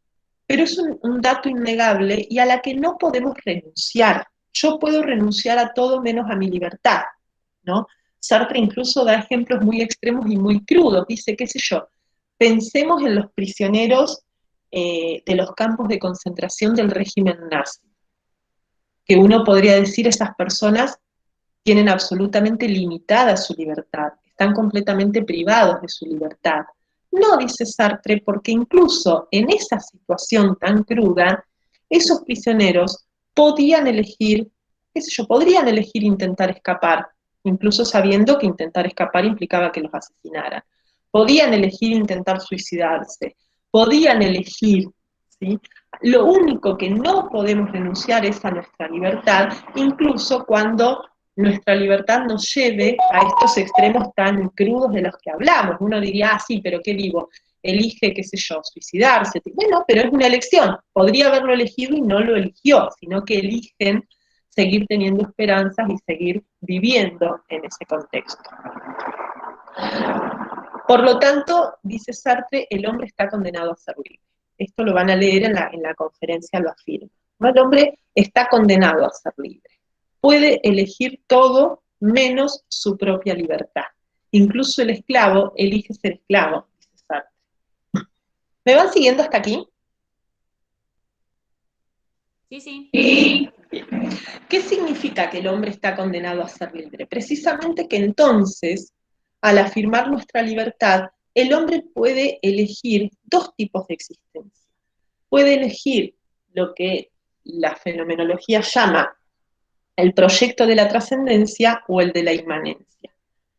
pero es un dato innegable y a la que no podemos renunciar. Yo puedo renunciar a todo menos a mi libertad, ¿no? Sartre incluso da ejemplos muy extremos y muy crudos. Dice, qué sé yo, pensemos en los prisioneros de los campos de concentración del régimen nazi, que uno podría decir esas personas tienen absolutamente limitada su libertad, están completamente privados de su libertad. No, dice Sartre, porque incluso en esa situación tan cruda, esos prisioneros podían elegir, qué sé yo, podrían elegir intentar escapar, incluso sabiendo que intentar escapar implicaba que los asesinaran. Podían elegir intentar suicidarse, podían elegir, ¿sí? Lo único que no podemos renunciar es a nuestra libertad, incluso cuando nuestra libertad nos lleve a estos extremos tan crudos de los que hablamos. Uno diría, sí, pero qué digo, elige, qué sé yo, suicidarse. Bueno, pero es una elección. Podría haberlo elegido y no lo eligió, sino que eligen seguir teniendo esperanzas y seguir viviendo en ese contexto. Por lo tanto, dice Sartre, el hombre está condenado a ser libre. Esto lo van a leer en la conferencia, lo afirma. El hombre está condenado a ser libre. Puede elegir todo menos su propia libertad. Incluso el esclavo elige ser esclavo, dice Sartre. ¿Me van siguiendo hasta aquí? Sí, sí. ¿Qué significa que el hombre está condenado a ser libre? Precisamente que entonces, al afirmar nuestra libertad, el hombre puede elegir dos tipos de existencia. Puede elegir lo que la fenomenología llama el proyecto de la trascendencia o el de la inmanencia.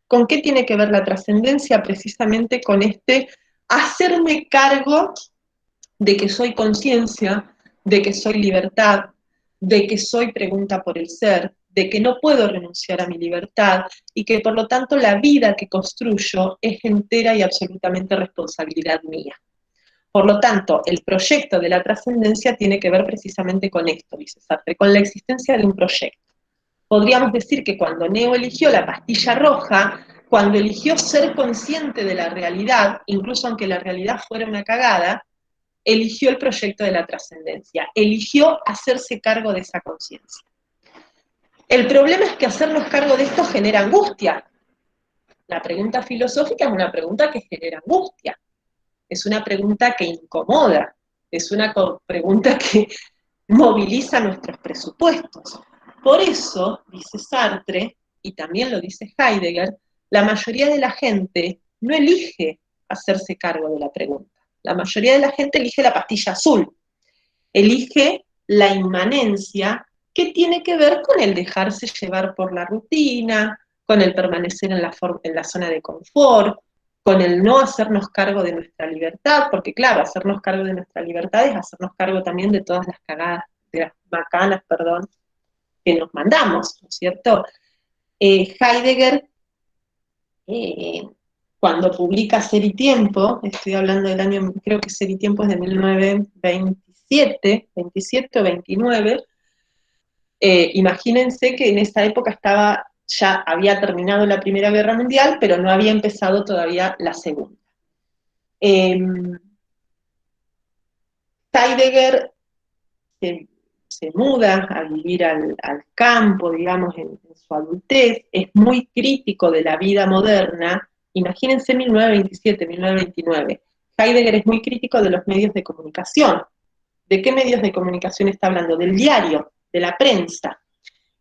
¿Con qué tiene que ver la trascendencia? Precisamente con este hacerme cargo de que soy conciencia, de que soy libertad, de que soy pregunta por el ser, de que no puedo renunciar a mi libertad y que por lo tanto la vida que construyo es entera y absolutamente responsabilidad mía. Por lo tanto, el proyecto de la trascendencia tiene que ver precisamente con esto, dice Sartre, con la existencia de un proyecto. Podríamos decir que cuando Neo eligió la pastilla roja, cuando eligió ser consciente de la realidad, incluso aunque la realidad fuera una cagada, eligió el proyecto de la trascendencia, eligió hacerse cargo de esa conciencia. El problema es que hacernos cargo de esto genera angustia. La pregunta filosófica es una pregunta que genera angustia, es una pregunta que incomoda, es una pregunta que moviliza nuestros presupuestos. Por eso, dice Sartre, y también lo dice Heidegger, la mayoría de la gente no elige hacerse cargo de la pregunta. La mayoría de la gente elige la pastilla azul, elige la inmanencia que tiene que ver con el dejarse llevar por la rutina, con el permanecer en la zona de confort, con el no hacernos cargo de nuestra libertad, porque claro, hacernos cargo de nuestra libertad es hacernos cargo también de todas las cagadas, de las macanas, perdón, que nos mandamos, ¿no es cierto? Heidegger, eh, cuando publica Ser y Tiempo, estoy hablando del año, creo que Ser y Tiempo es de 1927, 27 o 29, imagínense que en esa época ya había terminado la Primera Guerra Mundial, pero no había empezado todavía la Segunda. Heidegger se muda a vivir al campo, digamos, en su adultez, es muy crítico de la vida moderna. Imagínense 1927, 1929. Heidegger es muy crítico de los medios de comunicación. ¿De qué medios de comunicación está hablando? Del diario, de la prensa.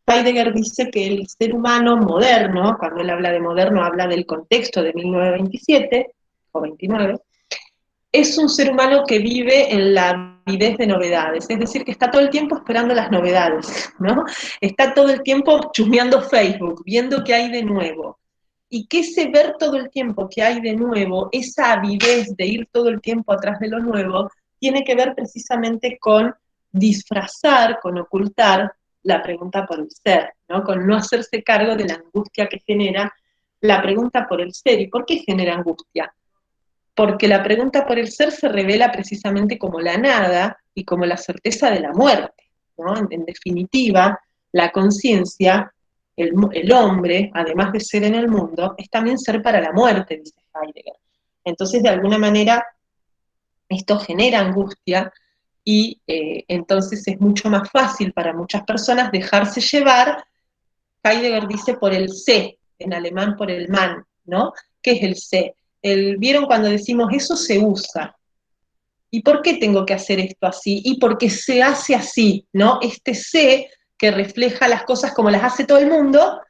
Heidegger dice que el ser humano moderno, cuando él habla de moderno, habla del contexto de 1927 o 29, es un ser humano que vive en la avidez de novedades, es decir, que está todo el tiempo esperando las novedades, ¿no? Está todo el tiempo chusmeando Facebook, viendo qué hay de nuevo. Y que ese ver todo el tiempo que hay de nuevo, esa avidez de ir todo el tiempo atrás de lo nuevo, tiene que ver precisamente con disfrazar, con ocultar la pregunta por el ser, ¿no? Con no hacerse cargo de la angustia que genera la pregunta por el ser. ¿Y por qué genera angustia? Porque la pregunta por el ser se revela precisamente como la nada y como la certeza de la muerte, ¿no? En definitiva, la conciencia, el hombre, además de ser en el mundo, es también ser para la muerte, dice Heidegger. Entonces, de alguna manera, esto genera angustia y entonces es mucho más fácil para muchas personas dejarse llevar, Heidegger dice, por el se, en alemán por el man, ¿no? ¿Qué es el se? ¿Vieron cuando decimos eso se usa? ¿Y por qué tengo que hacer esto así? Y porque se hace así, ¿no? Este se que refleja las cosas como las hace todo el mundo,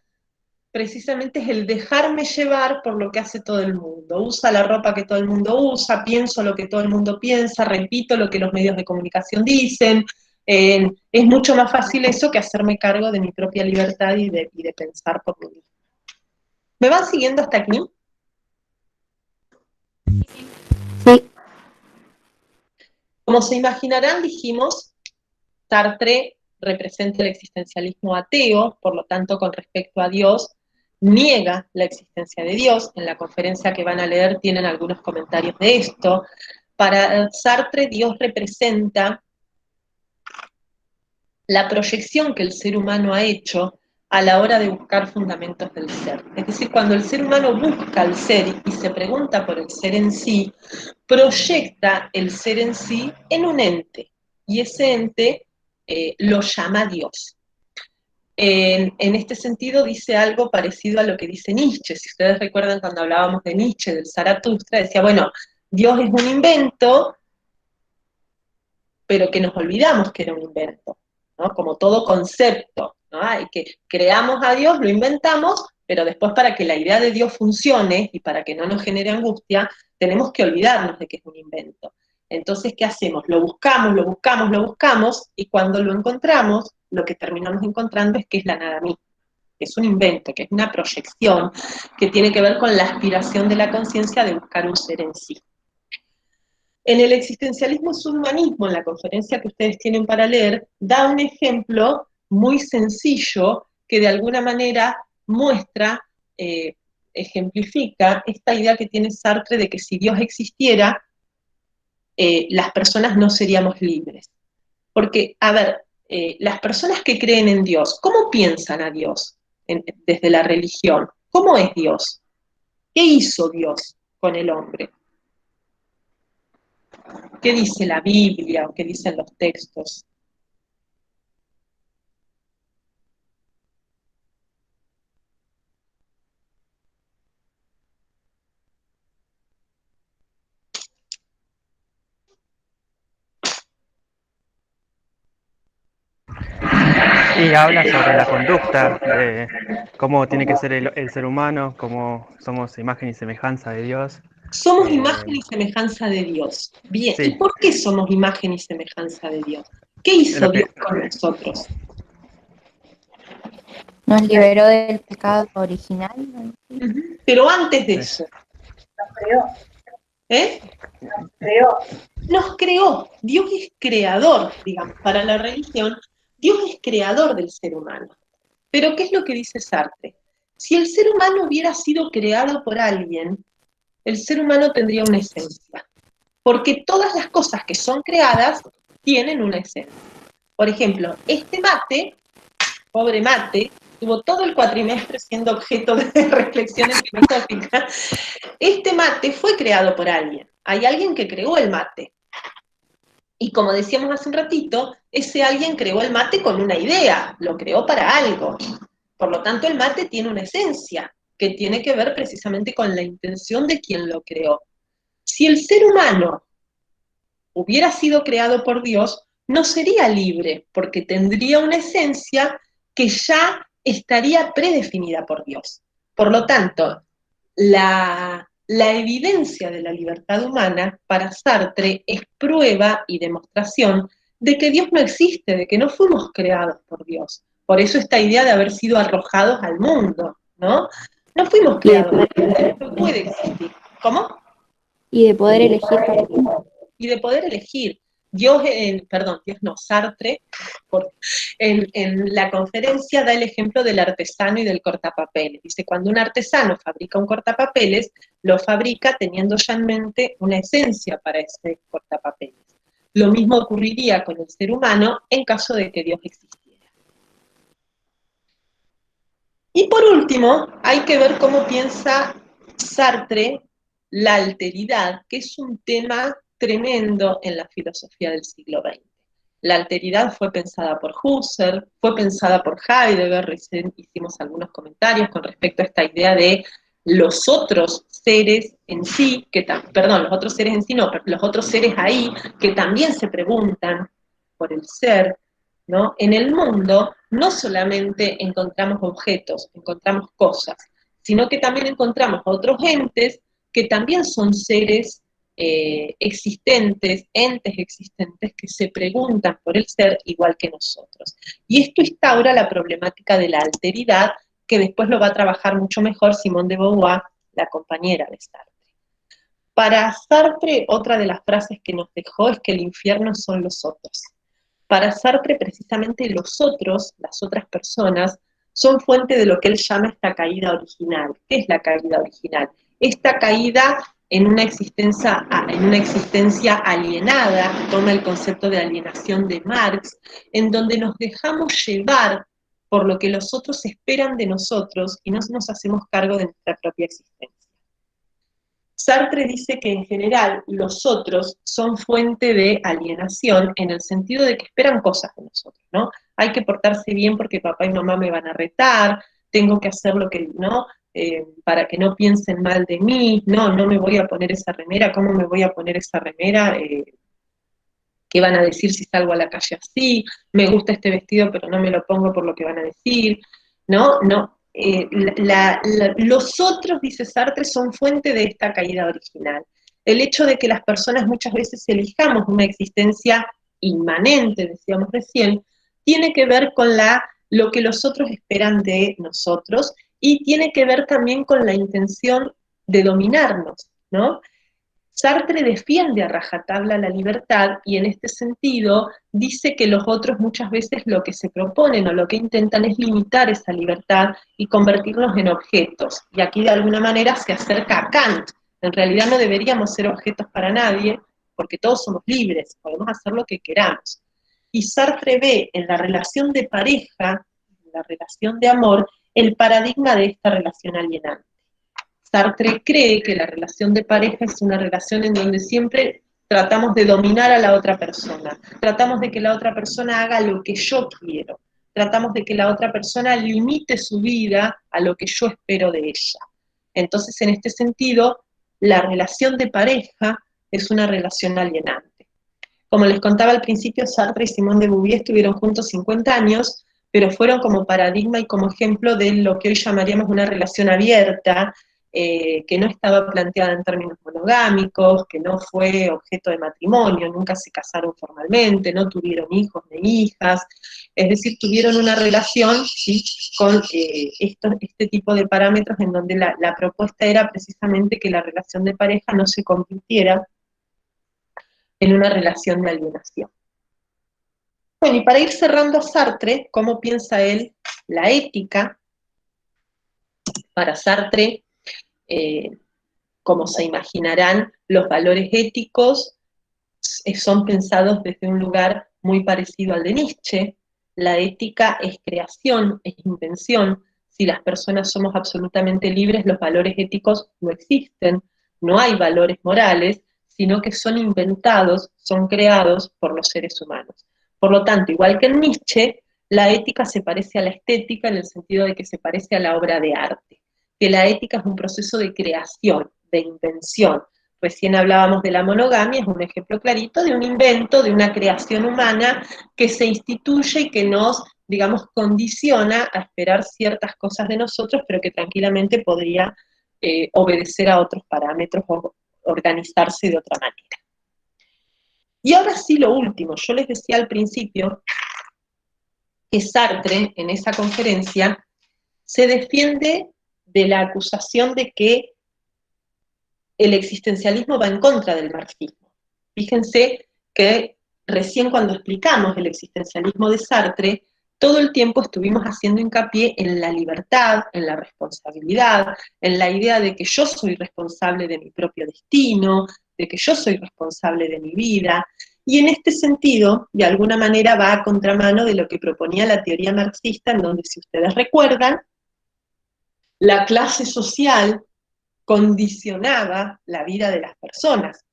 precisamente es el dejarme llevar por lo que hace todo el mundo. Usa la ropa que todo el mundo usa, pienso lo que todo el mundo piensa, repito lo que los medios de comunicación dicen. Es mucho más fácil eso que hacerme cargo de mi propia libertad y de pensar por mí misma. ¿Me van siguiendo hasta aquí? Sí. Como se imaginarán, dijimos, Sartre representa el existencialismo ateo, por lo tanto, con respecto a Dios, niega la existencia de Dios. En la conferencia que van a leer tienen algunos comentarios de esto. Para Sartre, Dios representa la proyección que el ser humano ha hecho a la hora de buscar fundamentos del ser. Es decir, cuando el ser humano busca el ser y se pregunta por el ser en sí, proyecta el ser en sí en un ente, y ese ente lo llama Dios. En este sentido dice algo parecido a lo que dice Nietzsche. Si ustedes recuerdan cuando hablábamos de Nietzsche, del Zaratustra, decía, bueno, Dios es un invento, pero que nos olvidamos que era un invento, ¿no? Como todo concepto, ¿no? Y que creamos a Dios, lo inventamos, pero después para que la idea de Dios funcione y para que no nos genere angustia, tenemos que olvidarnos de que es un invento. Entonces, ¿qué hacemos? Lo buscamos, lo buscamos, lo buscamos, y cuando lo encontramos, lo que terminamos encontrando es que es la nada misma, que es un invento, que es una proyección, que tiene que ver con la aspiración de la conciencia de buscar un ser en sí. En el existencialismo subhumanismo, en la conferencia que ustedes tienen para leer, da un ejemplo muy sencillo que de alguna manera muestra, ejemplifica esta idea que tiene Sartre de que si Dios existiera, las personas no seríamos libres. Porque, a ver, las personas que creen en Dios, ¿cómo piensan a Dios desde la religión? ¿Cómo es Dios? ¿Qué hizo Dios con el hombre? ¿Qué dice la Biblia o qué dicen los textos? Y habla sobre la conducta, de cómo tiene que ser el ser humano, cómo somos imagen y semejanza de Dios. Somos Eh, imagen y semejanza de Dios. Bien, ¿y sí, por qué somos imagen y semejanza de Dios? ¿Qué es hizo lo Dios que, con nosotros? Nos liberó del pecado original, ¿no? Pero antes de sí. eso, ¿eh? Nos creó. Dios es creador, digamos, para la religión. Dios es creador del ser humano. Pero ¿qué es lo que dice Sartre? Si el ser humano hubiera sido creado por alguien, el ser humano tendría una esencia. Porque todas las cosas que son creadas tienen una esencia. Por ejemplo, este mate, pobre mate, tuvo todo el cuatrimestre siendo objeto de reflexiones filosóficas. Este mate fue creado por alguien. Hay alguien que creó el mate. Y como decíamos hace un ratito, ese alguien creó el mate con una idea, lo creó para algo. Por lo tanto, el mate tiene una esencia que tiene que ver precisamente con la intención de quien lo creó. Si el ser humano hubiera sido creado por Dios, no sería libre, porque tendría una esencia que ya estaría predefinida por Dios. Por lo tanto, la evidencia de la libertad humana para Sartre es prueba y demostración de que Dios no existe, de que no fuimos creados por Dios. Por eso esta idea de haber sido arrojados al mundo, ¿no? No fuimos Y de creados, poder, no puede existir. ¿Cómo? y de poder elegir para ti. Y de poder elegir. Dios, Dios no, Sartre, en la conferencia da el ejemplo del artesano y del cortapapeles. Dice, cuando un artesano fabrica un cortapapeles, lo fabrica teniendo ya en mente una esencia para ese cortapapeles. Lo mismo ocurriría con el ser humano en caso de que Dios existiera. Y por último, hay que ver cómo piensa Sartre la alteridad, que es un tema tremendo en la filosofía del siglo XX. La alteridad fue pensada por Husserl, fue pensada por Heidegger, recién hicimos algunos comentarios con respecto a esta idea de los otros seres en sí, los otros seres en sí no, pero los otros seres ahí, que también se preguntan por el ser, ¿no? En el mundo no solamente encontramos objetos, encontramos cosas, sino que también encontramos otros entes que también son seres existentes, entes existentes que se preguntan por el ser igual que nosotros. Y esto instaura la problemática de la alteridad, que después lo va a trabajar mucho mejor Simone de Beauvoir, la compañera de Sartre. Para Sartre, otra de las frases que nos dejó es que el infierno son los otros. Para Sartre, precisamente los otros, las otras personas, son fuente de lo que él llama esta caída original. ¿Qué es la caída original? Esta caída en una existencia alienada, toma el concepto de alienación de Marx, en donde nos dejamos llevar por lo que los otros esperan de nosotros y no nos hacemos cargo de nuestra propia existencia. Sartre dice que en general los otros son fuente de alienación en el sentido de que esperan cosas de nosotros, ¿no? Hay que portarse bien porque papá y mamá me van a retar, tengo que hacer lo que, ¿no? Para que no piensen mal de mí, no me voy a poner esa remera, ¿cómo me voy a poner esa remera? ¿Qué van a decir si salgo a la calle así? Me gusta este vestido, pero no me lo pongo por lo que van a decir, ¿no? No. Los otros, dice Sartre, son fuente de esta caída original. El hecho de que las personas muchas veces elijamos una existencia inmanente, decíamos recién, tiene que ver con lo que los otros esperan de nosotros y tiene que ver también con la intención de dominarnos, ¿no? Sartre defiende a rajatabla la libertad y en este sentido dice que los otros muchas veces lo que se proponen o lo que intentan es limitar esa libertad y convertirnos en objetos. Y aquí de alguna manera se acerca a Kant. En realidad no deberíamos ser objetos para nadie porque todos somos libres, podemos hacer lo que queramos. Y Sartre ve en la relación de pareja, en la relación de amor, el paradigma de esta relación alienante. Sartre cree que la relación de pareja es una relación en donde siempre tratamos de dominar a la otra persona, tratamos de que la otra persona haga lo que yo quiero, tratamos de que la otra persona limite su vida a lo que yo espero de ella. Entonces, en este sentido, la relación de pareja es una relación alienante. Como les contaba al principio, Sartre y Simone de Beauvoir estuvieron juntos 50 años, pero fueron como paradigma y como ejemplo de lo que hoy llamaríamos una relación abierta, que no estaba planteada en términos monogámicos, que no fue objeto de matrimonio, nunca se casaron formalmente, no tuvieron hijos ni hijas, es decir, tuvieron una relación, ¿sí?, con este tipo de parámetros en donde la propuesta era precisamente que la relación de pareja no se convirtiera en una relación de alienación. Bueno, y para ir cerrando a Sartre, ¿cómo piensa él la ética? Para Sartre, como se imaginarán, los valores éticos son pensados desde un lugar muy parecido al de Nietzsche. La ética es creación, es invención. Si las personas somos absolutamente libres, los valores éticos no existen, no hay valores morales, sino que son inventados, son creados por los seres humanos. Por lo tanto, igual que en Nietzsche, la ética se parece a la estética en el sentido de que se parece a la obra de arte, que la ética es un proceso de creación, de invención. Recién hablábamos de la monogamia, es un ejemplo clarito de un invento, de una creación humana que se instituye y que nos, digamos, condiciona a esperar ciertas cosas de nosotros, pero que tranquilamente podría obedecer a otros parámetros o organizarse de otra manera. Y ahora sí lo último, yo les decía al principio que Sartre, en esa conferencia, se defiende de la acusación de que el existencialismo va en contra del marxismo. Fíjense que recién cuando explicamos el existencialismo de Sartre, todo el tiempo estuvimos haciendo hincapié en la libertad, en la responsabilidad, en la idea de que yo soy responsable de mi propio destino, de que yo soy responsable de mi vida, y en este sentido, de alguna manera va a contramano de lo que proponía la teoría marxista, en donde, si ustedes recuerdan, la clase social condicionaba la vida de las personas.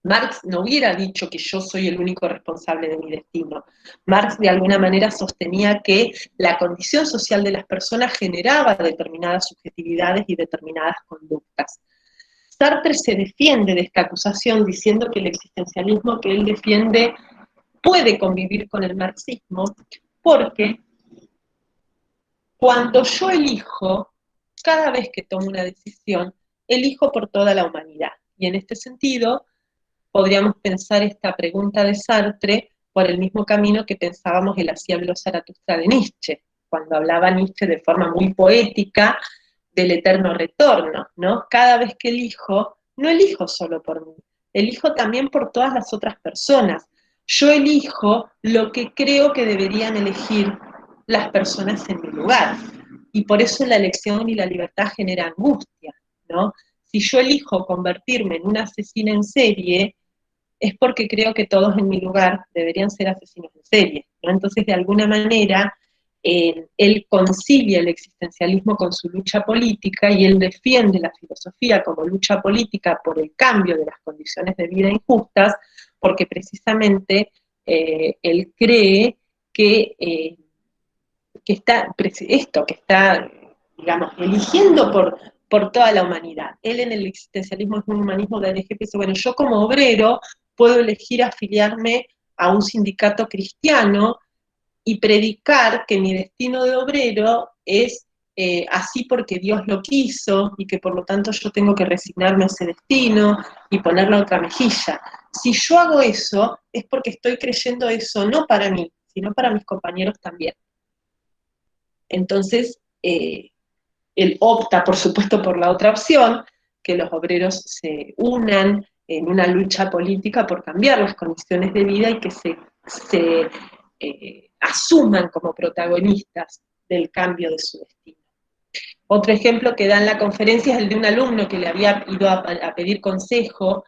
Marx no hubiera dicho que yo soy el único responsable de mi destino. Marx de alguna manera sostenía que la condición social de las personas generaba determinadas subjetividades y determinadas conductas. Sartre se defiende de esta acusación diciendo que el existencialismo que él defiende puede convivir con el marxismo porque cuando yo elijo, cada vez que tomo una decisión, elijo por toda la humanidad. Y en este sentido, podríamos pensar esta pregunta de Sartre por el mismo camino que pensábamos el Así habló Zaratustra de Nietzsche, cuando hablaba Nietzsche de forma muy poética del eterno retorno, ¿no? Cada vez que elijo, no elijo solo por mí, elijo también por todas las otras personas. Yo elijo lo que creo que deberían elegir las personas en mi lugar. Y por eso la elección y la libertad genera angustia, ¿no? Si yo elijo convertirme en una asesina en serie, es porque creo que todos en mi lugar deberían ser asesinos en serie, ¿no? Entonces, de alguna manera, él concilia el existencialismo con su lucha política y él defiende la filosofía como lucha política por el cambio de las condiciones de vida injustas, porque precisamente él cree que está, digamos, eligiendo por toda la humanidad. Él en el existencialismo es un humanismo de ADG que dice, bueno, yo como obrero puedo elegir afiliarme a un sindicato cristiano y predicar que mi destino de obrero es así porque Dios lo quiso y que por lo tanto yo tengo que resignarme a ese destino y poner la otra mejilla. Si yo hago eso, es porque estoy creyendo eso no para mí, sino para mis compañeros también. Entonces, él opta, por supuesto, por la otra opción, que los obreros se unan en una lucha política por cambiar las condiciones de vida y que se asuman como protagonistas del cambio de su destino. Otro ejemplo que da en la conferencia es el de un alumno que le había ido a pedir consejo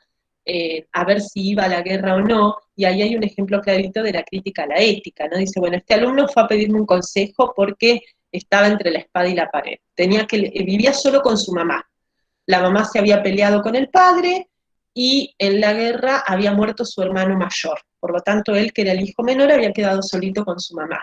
a ver si iba a la guerra o no, y ahí hay un ejemplo clarito de la crítica a la ética, ¿no? Dice, bueno, este alumno fue a pedirme un consejo porque estaba entre la espada y la pared. Vivía solo con su mamá. La mamá se había peleado con el padre y en la guerra había muerto su hermano mayor. Por lo tanto, él, que era el hijo menor, había quedado solito con su mamá.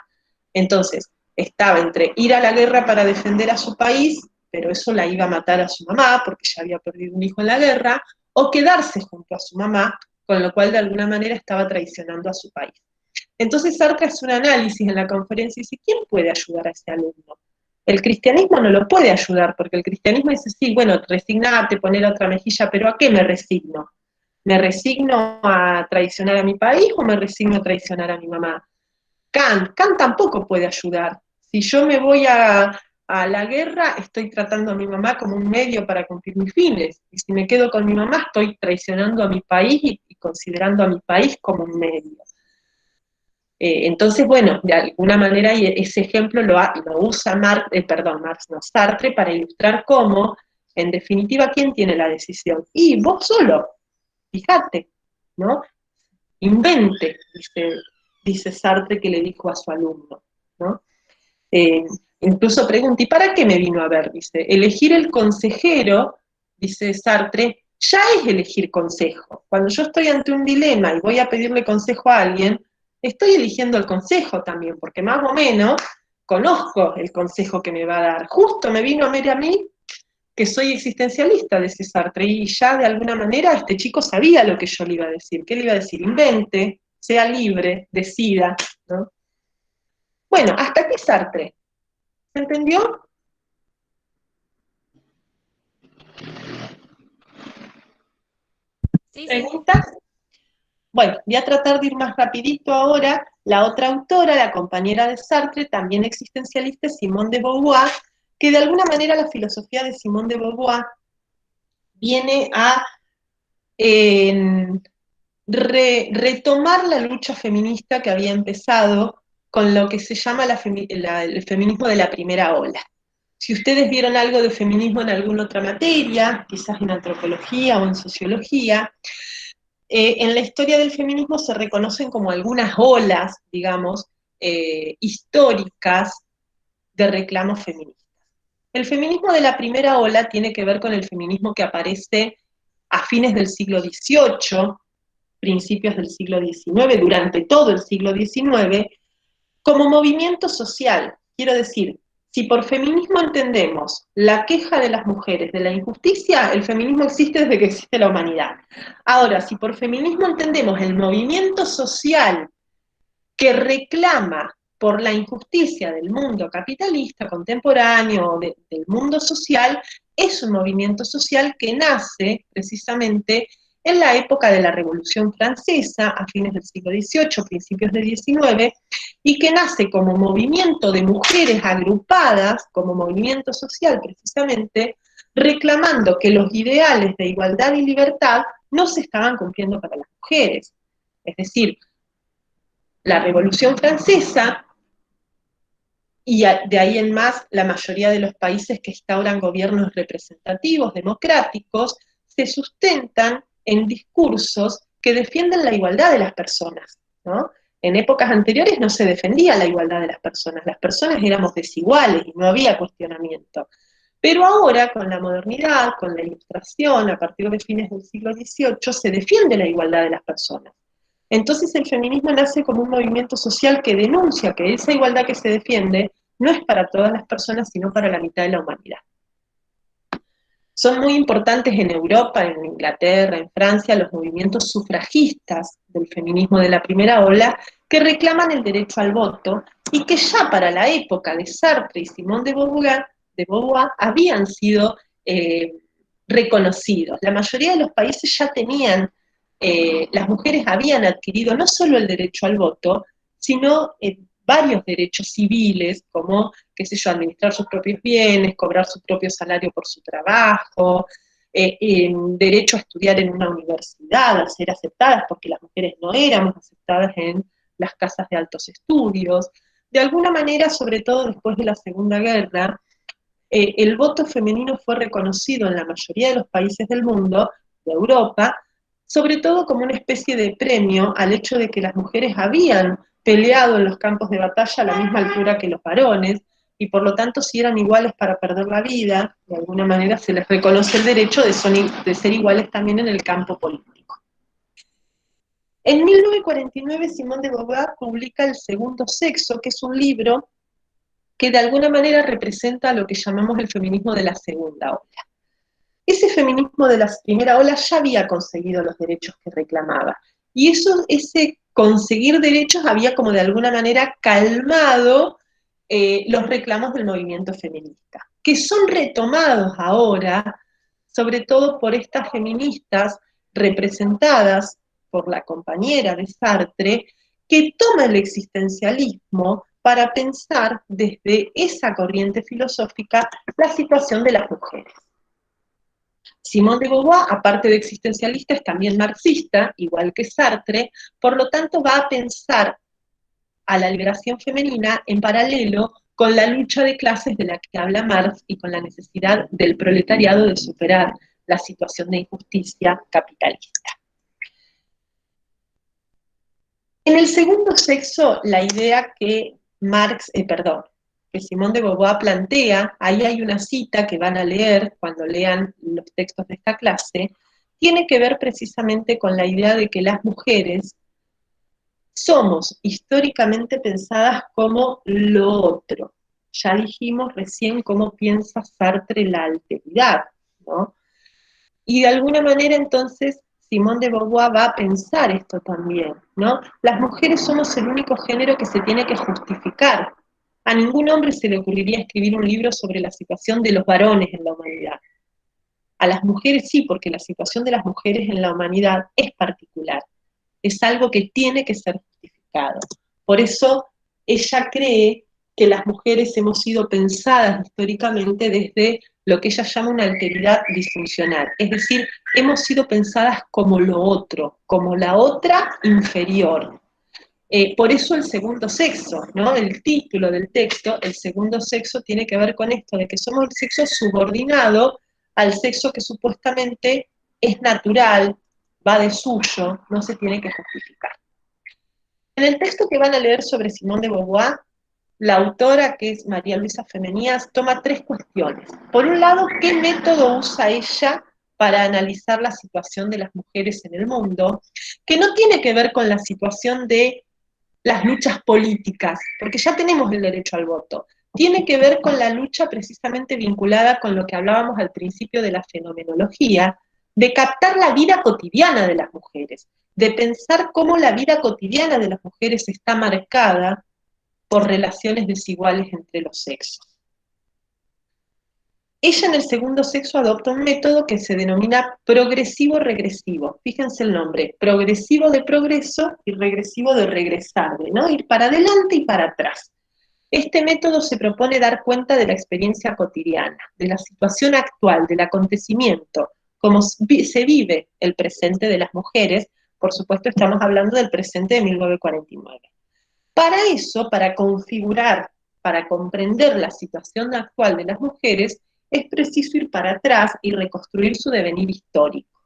Entonces, estaba entre ir a la guerra para defender a su país, pero eso la iba a matar a su mamá porque ya había perdido un hijo en la guerra, o quedarse junto a su mamá, con lo cual de alguna manera estaba traicionando a su país. Entonces Sartre hace un análisis en la conferencia y dice, ¿quién puede ayudar a ese alumno? El cristianismo no lo puede ayudar, porque el cristianismo dice, sí, bueno, resignarte, poner otra mejilla, pero ¿a qué me resigno? ¿Me resigno a traicionar a mi país o me resigno a traicionar a mi mamá? Kant tampoco puede ayudar. Si yo me voy a la guerra, estoy tratando a mi mamá como un medio para cumplir mis fines. Y si me quedo con mi mamá, estoy traicionando a mi país y considerando a mi país como un medio. Entonces, bueno, de alguna manera ese ejemplo lo usa Sartre para ilustrar cómo, en definitiva, ¿quién tiene la decisión? Y vos solo, fíjate, ¿no? Invente, dice Sartre que le dijo a su alumno, ¿no? Incluso pregunta, ¿y para qué me vino a ver? Dice, elegir el consejero, dice Sartre, ya es elegir consejo. Cuando yo estoy ante un dilema y voy a pedirle consejo a alguien, estoy eligiendo el consejo también, porque más o menos conozco el consejo que me va a dar. Justo me vino a ver a mí, que soy existencialista, dice Sartre, y ya de alguna manera este chico sabía lo que yo le iba a decir. ¿Qué le iba a decir? Invente, sea libre, decida, ¿no? Bueno, hasta aquí Sartre. ¿Se entendió? Sí, sí. ¿Preguntas? Bueno, voy a tratar de ir más rapidito ahora. La otra autora, la compañera de Sartre, también existencialista, es Simone de Beauvoir, que de alguna manera la filosofía de Simone de Beauvoir viene a retomar la lucha feminista que había empezado con lo que se llama el feminismo de la primera ola. Si ustedes vieron algo de feminismo en alguna otra materia, quizás en antropología o en sociología, en la historia del feminismo se reconocen como algunas olas, digamos, históricas de reclamos feministas. El feminismo de la primera ola tiene que ver con el feminismo que aparece a fines del siglo XVIII, principios del siglo XIX, durante todo el siglo XIX, como movimiento social. Quiero decir, si por feminismo entendemos la queja de las mujeres de la injusticia, el feminismo existe desde que existe la humanidad. Ahora, si por feminismo entendemos el movimiento social que reclama por la injusticia del mundo capitalista contemporáneo, del mundo social, es un movimiento social que nace precisamente en la época de la Revolución Francesa, a fines del siglo XVIII, principios del XIX, y que nace como movimiento de mujeres agrupadas, como movimiento social precisamente, reclamando que los ideales de igualdad y libertad no se estaban cumpliendo para las mujeres. Es decir, la Revolución Francesa, y de ahí en más la mayoría de los países que instauran gobiernos representativos, democráticos, se sustentan en discursos que defienden la igualdad de las personas, ¿no? En épocas anteriores no se defendía la igualdad de las personas éramos desiguales y no había cuestionamiento. Pero ahora, con la modernidad, con la ilustración, a partir de fines del siglo XVIII, se defiende la igualdad de las personas. Entonces el feminismo nace como un movimiento social que denuncia que esa igualdad que se defiende no es para todas las personas, sino para la mitad de la humanidad. Son muy importantes en Europa, en Inglaterra, en Francia, los movimientos sufragistas del feminismo de la primera ola, que reclaman el derecho al voto y que ya para la época de Sartre y Simone de Beauvoir habían sido reconocidos. La mayoría de los países ya tenían, las mujeres habían adquirido no solo el derecho al voto, sino varios derechos civiles, como, qué sé yo, administrar sus propios bienes, cobrar su propio salario por su trabajo, derecho a estudiar en una universidad, a ser aceptadas, porque las mujeres no éramos aceptadas en las casas de altos estudios. De alguna manera, sobre todo después de la Segunda Guerra, el voto femenino fue reconocido en la mayoría de los países del mundo, de Europa, sobre todo como una especie de premio al hecho de que las mujeres habían peleado en los campos de batalla a la misma altura que los varones, y por lo tanto si eran iguales para perder la vida, de alguna manera se les reconoce el derecho de ser iguales también en el campo político. En 1949 Simone de Beauvoir publica El segundo sexo, que es un libro que de alguna manera representa lo que llamamos el feminismo de la segunda ola. Ese feminismo de la primera ola ya había conseguido los derechos que reclamaba, y ese conseguir derechos había como de alguna manera calmado los reclamos del movimiento feminista, que son retomados ahora, sobre todo por estas feministas representadas por la compañera de Sartre, que toma el existencialismo para pensar desde esa corriente filosófica la situación de las mujeres. Simone de Beauvoir, aparte de existencialista, es también marxista, igual que Sartre, por lo tanto va a pensar a la liberación femenina en paralelo con la lucha de clases de la que habla Marx y con la necesidad del proletariado de superar la situación de injusticia capitalista. En el segundo sexo, la idea que Simone de Beauvoir plantea, ahí hay una cita que van a leer cuando lean los textos de esta clase, tiene que ver precisamente con la idea de que las mujeres somos históricamente pensadas como lo otro. Ya dijimos recién cómo piensa Sartre la alteridad, ¿no? Y de alguna manera entonces Simone de Beauvoir va a pensar esto también, ¿no? Las mujeres somos el único género que se tiene que justificar. A ningún hombre se le ocurriría escribir un libro sobre la situación de los varones en la humanidad. A las mujeres sí, porque la situación de las mujeres en la humanidad es particular. Es algo que tiene que ser justificado. Por eso ella cree que las mujeres hemos sido pensadas históricamente desde lo que ella llama una alteridad disfuncional. Es decir, hemos sido pensadas como lo otro, como la otra inferior. Por eso el segundo sexo, ¿no? El título del texto, el segundo sexo, tiene que ver con esto, de que somos el sexo subordinado al sexo que supuestamente es natural, va de suyo, no se tiene que justificar. En el texto que van a leer sobre Simone de Beauvoir, la autora, que es María Luisa Femenías, toma tres cuestiones. Por un lado, ¿qué método usa ella para analizar la situación de las mujeres en el mundo? Que no tiene que ver con la situación de las luchas políticas, porque ya tenemos el derecho al voto. Tiene que ver con la lucha precisamente vinculada con lo que hablábamos al principio de la fenomenología, de captar la vida cotidiana de las mujeres, de pensar cómo la vida cotidiana de las mujeres está marcada por relaciones desiguales entre los sexos. Ella en el segundo sexo adopta un método que se denomina progresivo-regresivo. Fíjense el nombre, progresivo de progreso y regresivo de regresar, de ¿no? Ir para adelante y para atrás. Este método se propone dar cuenta de la experiencia cotidiana, de la situación actual, del acontecimiento, como se vive el presente de las mujeres. Por supuesto, estamos hablando del presente de 1949. Para eso, para configurar, para comprender la situación actual de las mujeres, es preciso ir para atrás y reconstruir su devenir histórico.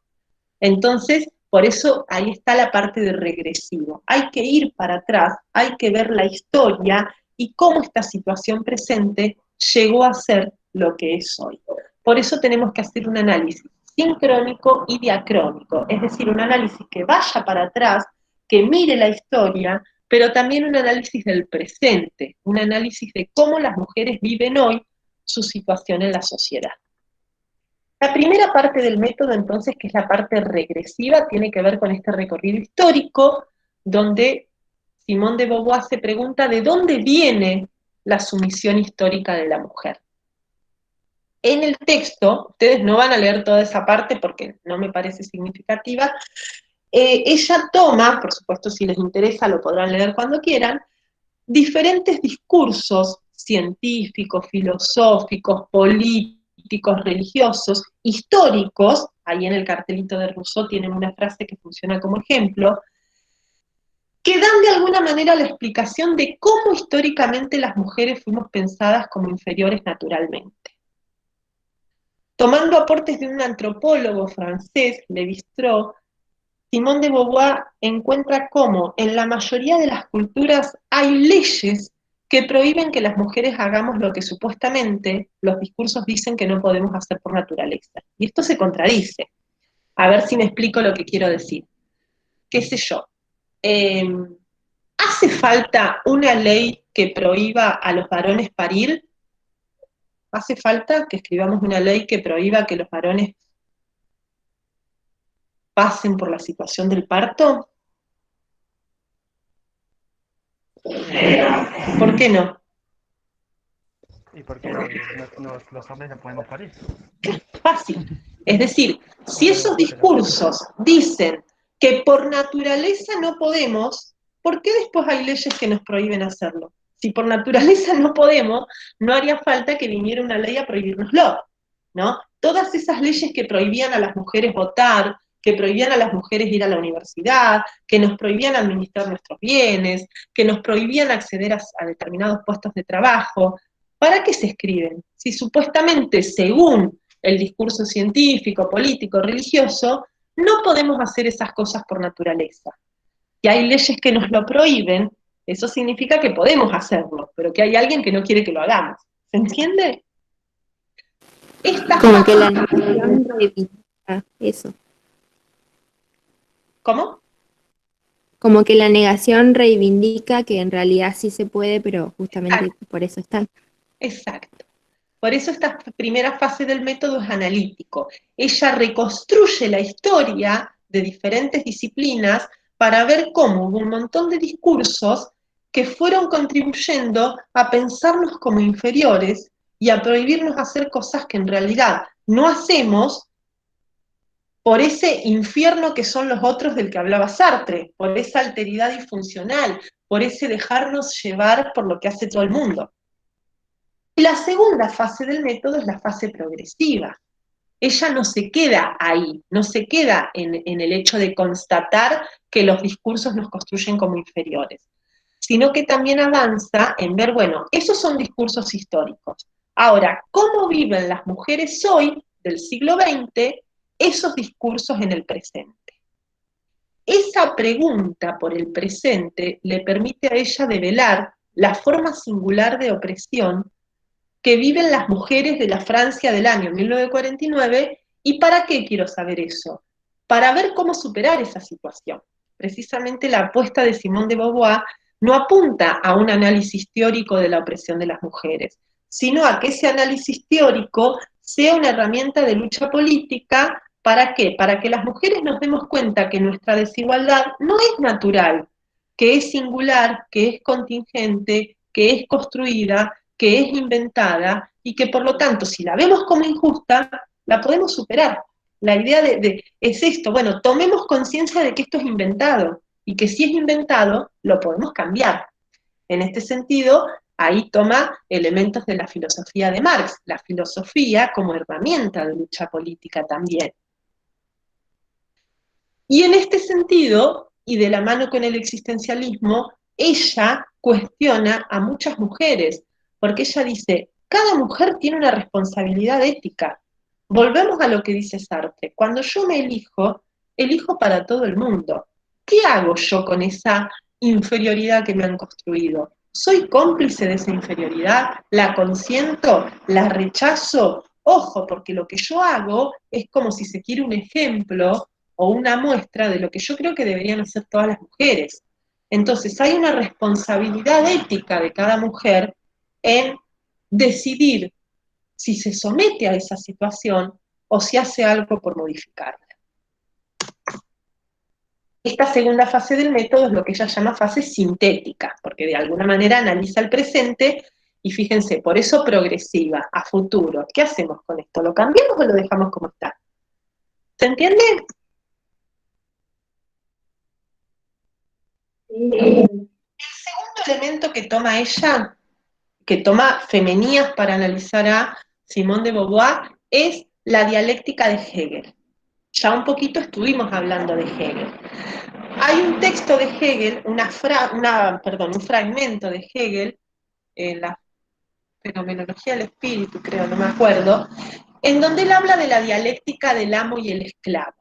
Entonces, Por eso ahí está la parte de regresivo. Hay que ir para atrás, hay que ver la historia y cómo esta situación presente llegó a ser lo que es hoy. Por eso tenemos que hacer un análisis sincrónico y diacrónico, es decir, un análisis que vaya para atrás, que mire la historia, pero también un análisis del presente, un análisis de cómo las mujeres viven hoy su situación en la sociedad. La primera parte del método, entonces, que es la parte regresiva, tiene que ver con este recorrido histórico, donde Simone de Beauvoir se pregunta de dónde viene la sumisión histórica de la mujer. En el texto, ustedes no van a leer toda esa parte porque no me parece significativa, ella toma, por supuesto si les interesa lo podrán leer cuando quieran, diferentes discursos científicos, filosóficos, políticos, religiosos, históricos, ahí en el cartelito de Rousseau tienen una frase que funciona como ejemplo, que dan de alguna manera la explicación de cómo históricamente las mujeres fuimos pensadas como inferiores naturalmente. Tomando aportes de un antropólogo francés, Lévi-Strauss, Simone de Beauvoir encuentra cómo en la mayoría de las culturas hay leyes que prohíben que las mujeres hagamos lo que supuestamente los discursos dicen que no podemos hacer por naturaleza. Y esto se contradice. A ver si me explico lo que quiero decir. ¿Qué sé yo? ¿Hace falta una ley que prohíba a los varones parir? ¿Hace falta que escribamos una ley que prohíba que los varones pasen por la situación del parto? ¿Por qué no? ¿Y por qué los hombres no podemos parir? Fácil. Es decir, si esos discursos dicen que por naturaleza no podemos, ¿por qué después hay leyes que nos prohíben hacerlo? Si por naturaleza no podemos, no haría falta que viniera una ley a prohibírnoslo, ¿no? Todas esas leyes que prohibían a las mujeres votar, que prohibían a las mujeres ir a la universidad, que nos prohibían administrar nuestros bienes, que nos prohibían acceder a determinados puestos de trabajo, ¿para qué se escriben? Si supuestamente, según el discurso científico, político, religioso, no podemos hacer esas cosas por naturaleza. Si hay leyes que nos lo prohíben, eso significa que podemos hacerlo, pero que hay alguien que no quiere que lo hagamos. ¿Se entiende? Como que la negación reivindica eso. ¿Cómo? Como que la negación reivindica que en realidad sí se puede, pero justamente por eso están. Exacto. Por eso esta primera fase del método es analítico. Ella reconstruye la historia de diferentes disciplinas para ver cómo hubo un montón de discursos que fueron contribuyendo a pensarnos como inferiores y a prohibirnos hacer cosas que en realidad no hacemos por ese infierno que son los otros del que hablaba Sartre, por esa alteridad disfuncional, por ese dejarnos llevar por lo que hace todo el mundo. Y la segunda fase del método es la fase progresiva. Ella no se queda ahí, no se queda en el hecho de constatar que los discursos nos construyen como inferiores, sino que también avanza en ver, bueno, esos son discursos históricos. Ahora, ¿cómo viven las mujeres hoy, del siglo XX, esos discursos en el presente? Esa pregunta por el presente le permite a ella develar la forma singular de opresión que viven las mujeres de la Francia del año 1949, ¿y para qué quiero saber eso? Para ver cómo superar esa situación. Precisamente la apuesta de Simone de Beauvoir no apunta a un análisis teórico de la opresión de las mujeres, sino a que ese análisis teórico sea una herramienta de lucha política. ¿Para qué? Para que las mujeres nos demos cuenta que nuestra desigualdad no es natural, que es singular, que es contingente, que es construida, que es inventada y que por lo tanto, si la vemos como injusta, la podemos superar. La idea es esto, bueno, tomemos conciencia de que esto es inventado y que si es inventado, lo podemos cambiar. En este sentido, ahí toma elementos de la filosofía de Marx, la filosofía como herramienta de lucha política también. Y en este sentido, y de la mano con el existencialismo, ella cuestiona a muchas mujeres, porque ella dice, cada mujer tiene una responsabilidad ética. Volvemos a lo que dice Sartre. Cuando yo me elijo, elijo para todo el mundo. ¿Qué hago yo con esa inferioridad que me han construido? ¿Soy cómplice de esa inferioridad? ¿La consiento? ¿La rechazo? Ojo, porque lo que yo hago es como si se quiere un ejemplo o una muestra de lo que yo creo que deberían hacer todas las mujeres. Entonces hay una responsabilidad ética de cada mujer en decidir si se somete a esa situación o si hace algo por modificarla. Esta segunda fase del método es lo que ella llama fase sintética, porque de alguna manera analiza el presente y fíjense, por eso progresiva, a futuro. ¿Qué hacemos con esto? ¿Lo cambiamos o lo dejamos como está? ¿Se entiende? El segundo elemento que toma ella, que toma Femenías para analizar a Simone de Beauvoir, es la dialéctica de Hegel. Ya un poquito estuvimos hablando de Hegel. Hay un texto de Hegel, un fragmento de Hegel, en la Fenomenología del Espíritu, creo, no me acuerdo, en donde él habla de la dialéctica del amo y el esclavo.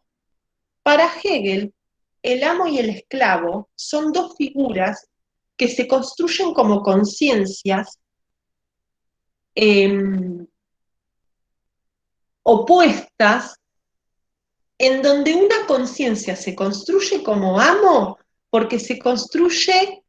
Para Hegel, el amo y el esclavo son dos figuras que se construyen como conciencias opuestas, en donde una conciencia se construye como amo porque se construye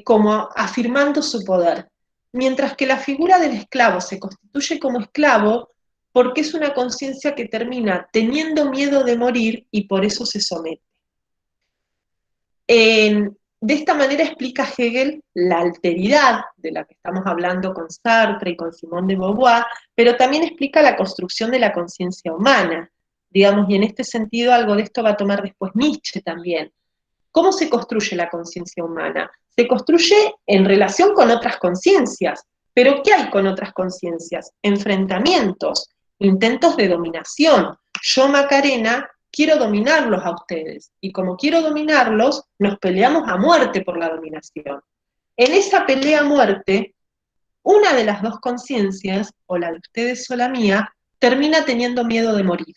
como afirmando su poder, mientras que la figura del esclavo se constituye como esclavo porque es una conciencia que termina teniendo miedo de morir y por eso se somete. De esta manera explica Hegel la alteridad de la que estamos hablando con Sartre y con Simone de Beauvoir, pero también explica la construcción de la conciencia humana, digamos, y en este sentido algo de esto va a tomar después Nietzsche también. ¿Cómo se construye la conciencia humana? Se construye en relación con otras conciencias, pero ¿qué hay con otras conciencias? Enfrentamientos, intentos de dominación. Yo, Macarena, quiero dominarlos a ustedes, y como quiero dominarlos, nos peleamos a muerte por la dominación. En esa pelea a muerte, una de las dos conciencias, o la de ustedes o la mía, termina teniendo miedo de morir,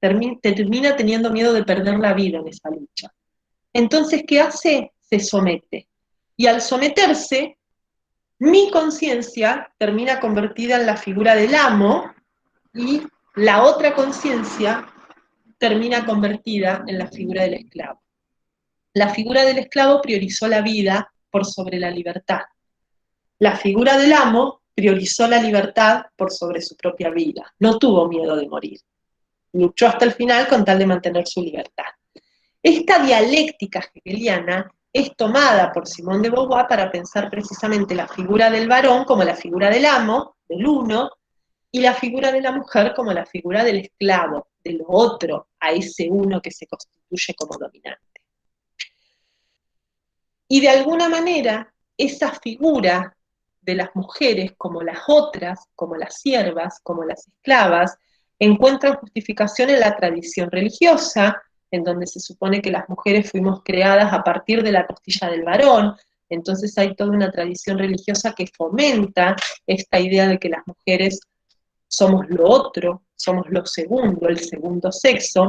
termina teniendo miedo de perder la vida en esa lucha. Entonces, ¿qué hace? Se somete. Y al someterse, mi conciencia termina convertida en la figura del amo y la otra conciencia termina convertida en la figura del esclavo. La figura del esclavo priorizó la vida por sobre la libertad. La figura del amo priorizó la libertad por sobre su propia vida. No tuvo miedo de morir. Luchó hasta el final con tal de mantener su libertad. Esta dialéctica hegeliana es tomada por Simone de Beauvoir para pensar precisamente la figura del varón como la figura del amo, del uno, y la figura de la mujer como la figura del esclavo, del otro, a ese uno que se constituye como dominante. Y de alguna manera, esa figura de las mujeres como las otras, como las siervas, como las esclavas, encuentran justificación en la tradición religiosa, en donde se supone que las mujeres fuimos creadas a partir de la costilla del varón. Entonces hay toda una tradición religiosa que fomenta esta idea de que las mujeres somos lo otro, somos lo segundo, el segundo sexo,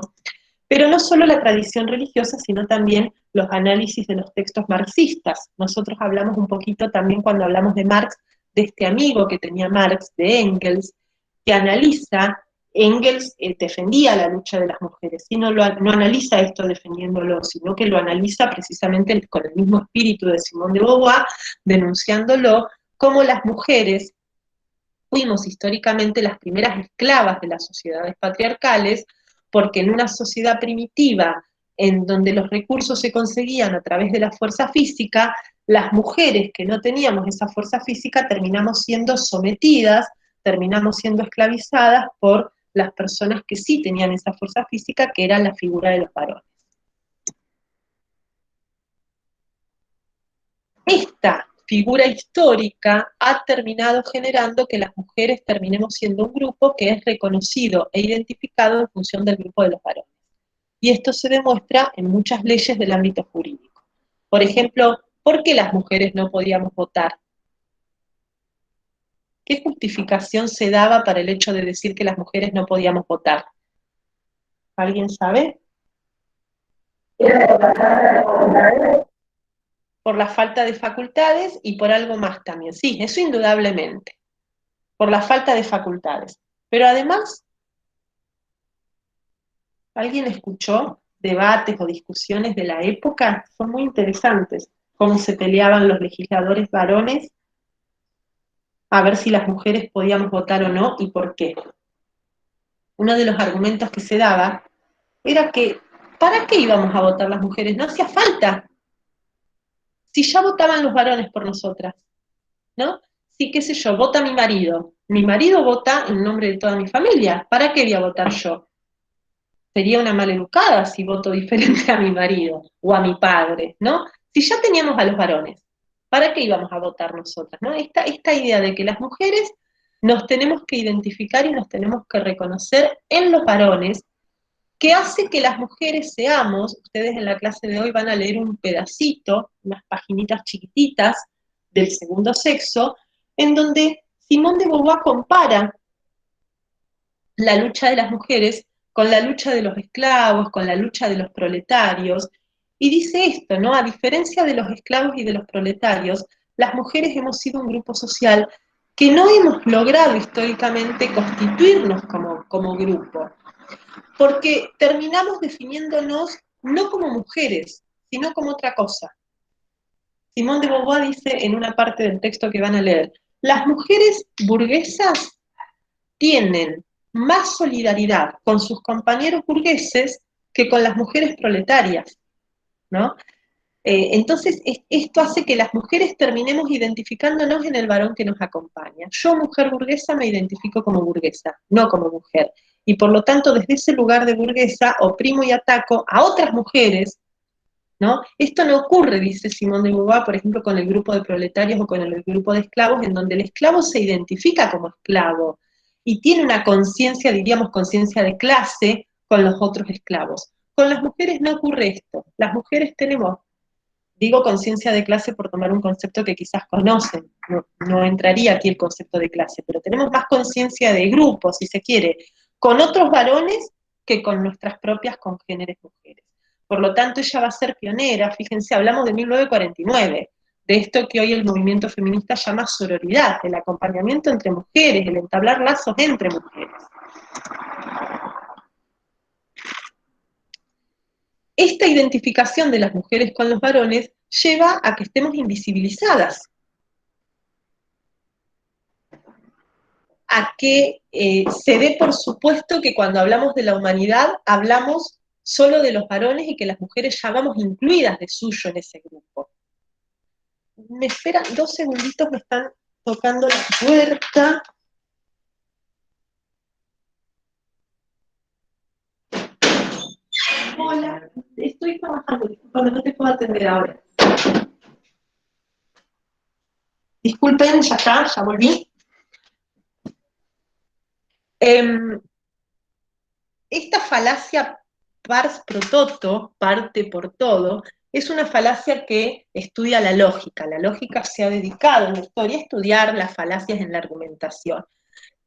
pero no solo la tradición religiosa, sino también los análisis de los textos marxistas. Nosotros hablamos un poquito también cuando hablamos de Marx, de este amigo que tenía Marx, de Engels, que analiza, Engels defendía la lucha de las mujeres, y no analiza esto defendiéndolo, sino que lo analiza precisamente con el mismo espíritu de Simone de Beauvoir, denunciándolo como las mujeres fuimos históricamente las primeras esclavas de las sociedades patriarcales, porque en una sociedad primitiva, en donde los recursos se conseguían a través de la fuerza física, las mujeres que no teníamos esa fuerza física terminamos siendo sometidas, terminamos siendo esclavizadas por las personas que sí tenían esa fuerza física, que era la figura de los varones. Esta figura histórica ha terminado generando que las mujeres terminemos siendo un grupo que es reconocido e identificado en función del grupo de los varones. Y esto se demuestra en muchas leyes del ámbito jurídico. Por ejemplo, ¿por qué las mujeres no podíamos votar? ¿Qué justificación se daba para el hecho de decir que las mujeres no podíamos votar? ¿Alguien sabe? Por la falta de facultades y por algo más también. Sí, eso indudablemente, por la falta de facultades. Pero además, ¿alguien escuchó debates o discusiones de la época? Son muy interesantes, cómo se peleaban los legisladores varones a ver si las mujeres podíamos votar o no y por qué. Uno de los argumentos que se daba era que, ¿para qué íbamos a votar las mujeres? No hacía falta, si ya votaban los varones por nosotras, ¿no? Si, qué sé yo, vota mi marido vota en nombre de toda mi familia, ¿para qué voy a votar yo? Sería una maleducada si voto diferente a mi marido o a mi padre, ¿no? Si ya teníamos a los varones, ¿para qué íbamos a votar nosotras, ¿no? Esta idea de que las mujeres nos tenemos que identificar y nos tenemos que reconocer en los varones, que hace que las mujeres seamos, ustedes en la clase de hoy van a leer un pedacito, unas paginitas chiquititas del segundo sexo, en donde Simone de Beauvoir compara la lucha de las mujeres con la lucha de los esclavos, con la lucha de los proletarios, y dice esto, ¿no? A diferencia de los esclavos y de los proletarios, las mujeres hemos sido un grupo social que no hemos logrado históricamente constituirnos como grupo, porque terminamos definiéndonos no como mujeres, sino como otra cosa. Simone de Beauvoir dice en una parte del texto que van a leer, las mujeres burguesas tienen más solidaridad con sus compañeros burgueses que con las mujeres proletarias, ¿no? Entonces, esto hace que las mujeres terminemos identificándonos en el varón que nos acompaña. Yo, mujer burguesa, me identifico como burguesa, no como mujer. Y por lo tanto, desde ese lugar de burguesa, oprimo y ataco a otras mujeres, ¿no? Esto no ocurre, dice Simone de Beauvoir, por ejemplo, con el grupo de proletarios o con el grupo de esclavos, en donde el esclavo se identifica como esclavo y tiene una conciencia, diríamos, conciencia de clase con los otros esclavos. Con las mujeres no ocurre esto. Las mujeres tenemos, digo conciencia de clase por tomar un concepto que quizás conocen, no entraría aquí el concepto de clase, pero tenemos más conciencia de grupo, si se quiere, con otros varones que con nuestras propias congéneres mujeres. Por lo tanto, ella va a ser pionera, fíjense, hablamos de 1949, de esto que hoy el movimiento feminista llama sororidad, el acompañamiento entre mujeres, el entablar lazos entre mujeres. Esta identificación de las mujeres con los varones lleva a que estemos invisibilizadas, a que se dé por supuesto que cuando hablamos de la humanidad hablamos solo de los varones y que las mujeres ya vamos incluidas de suyo en ese grupo. Me esperan 2 segunditos, me están tocando la puerta. Hola, estoy trabajando, disculpame, no te puedo atender ahora. Disculpen, ya está, ya volví. Esta falacia pars pro toto, parte por todo, es una falacia que estudia la lógica. La lógica se ha dedicado en la historia a estudiar las falacias en la argumentación.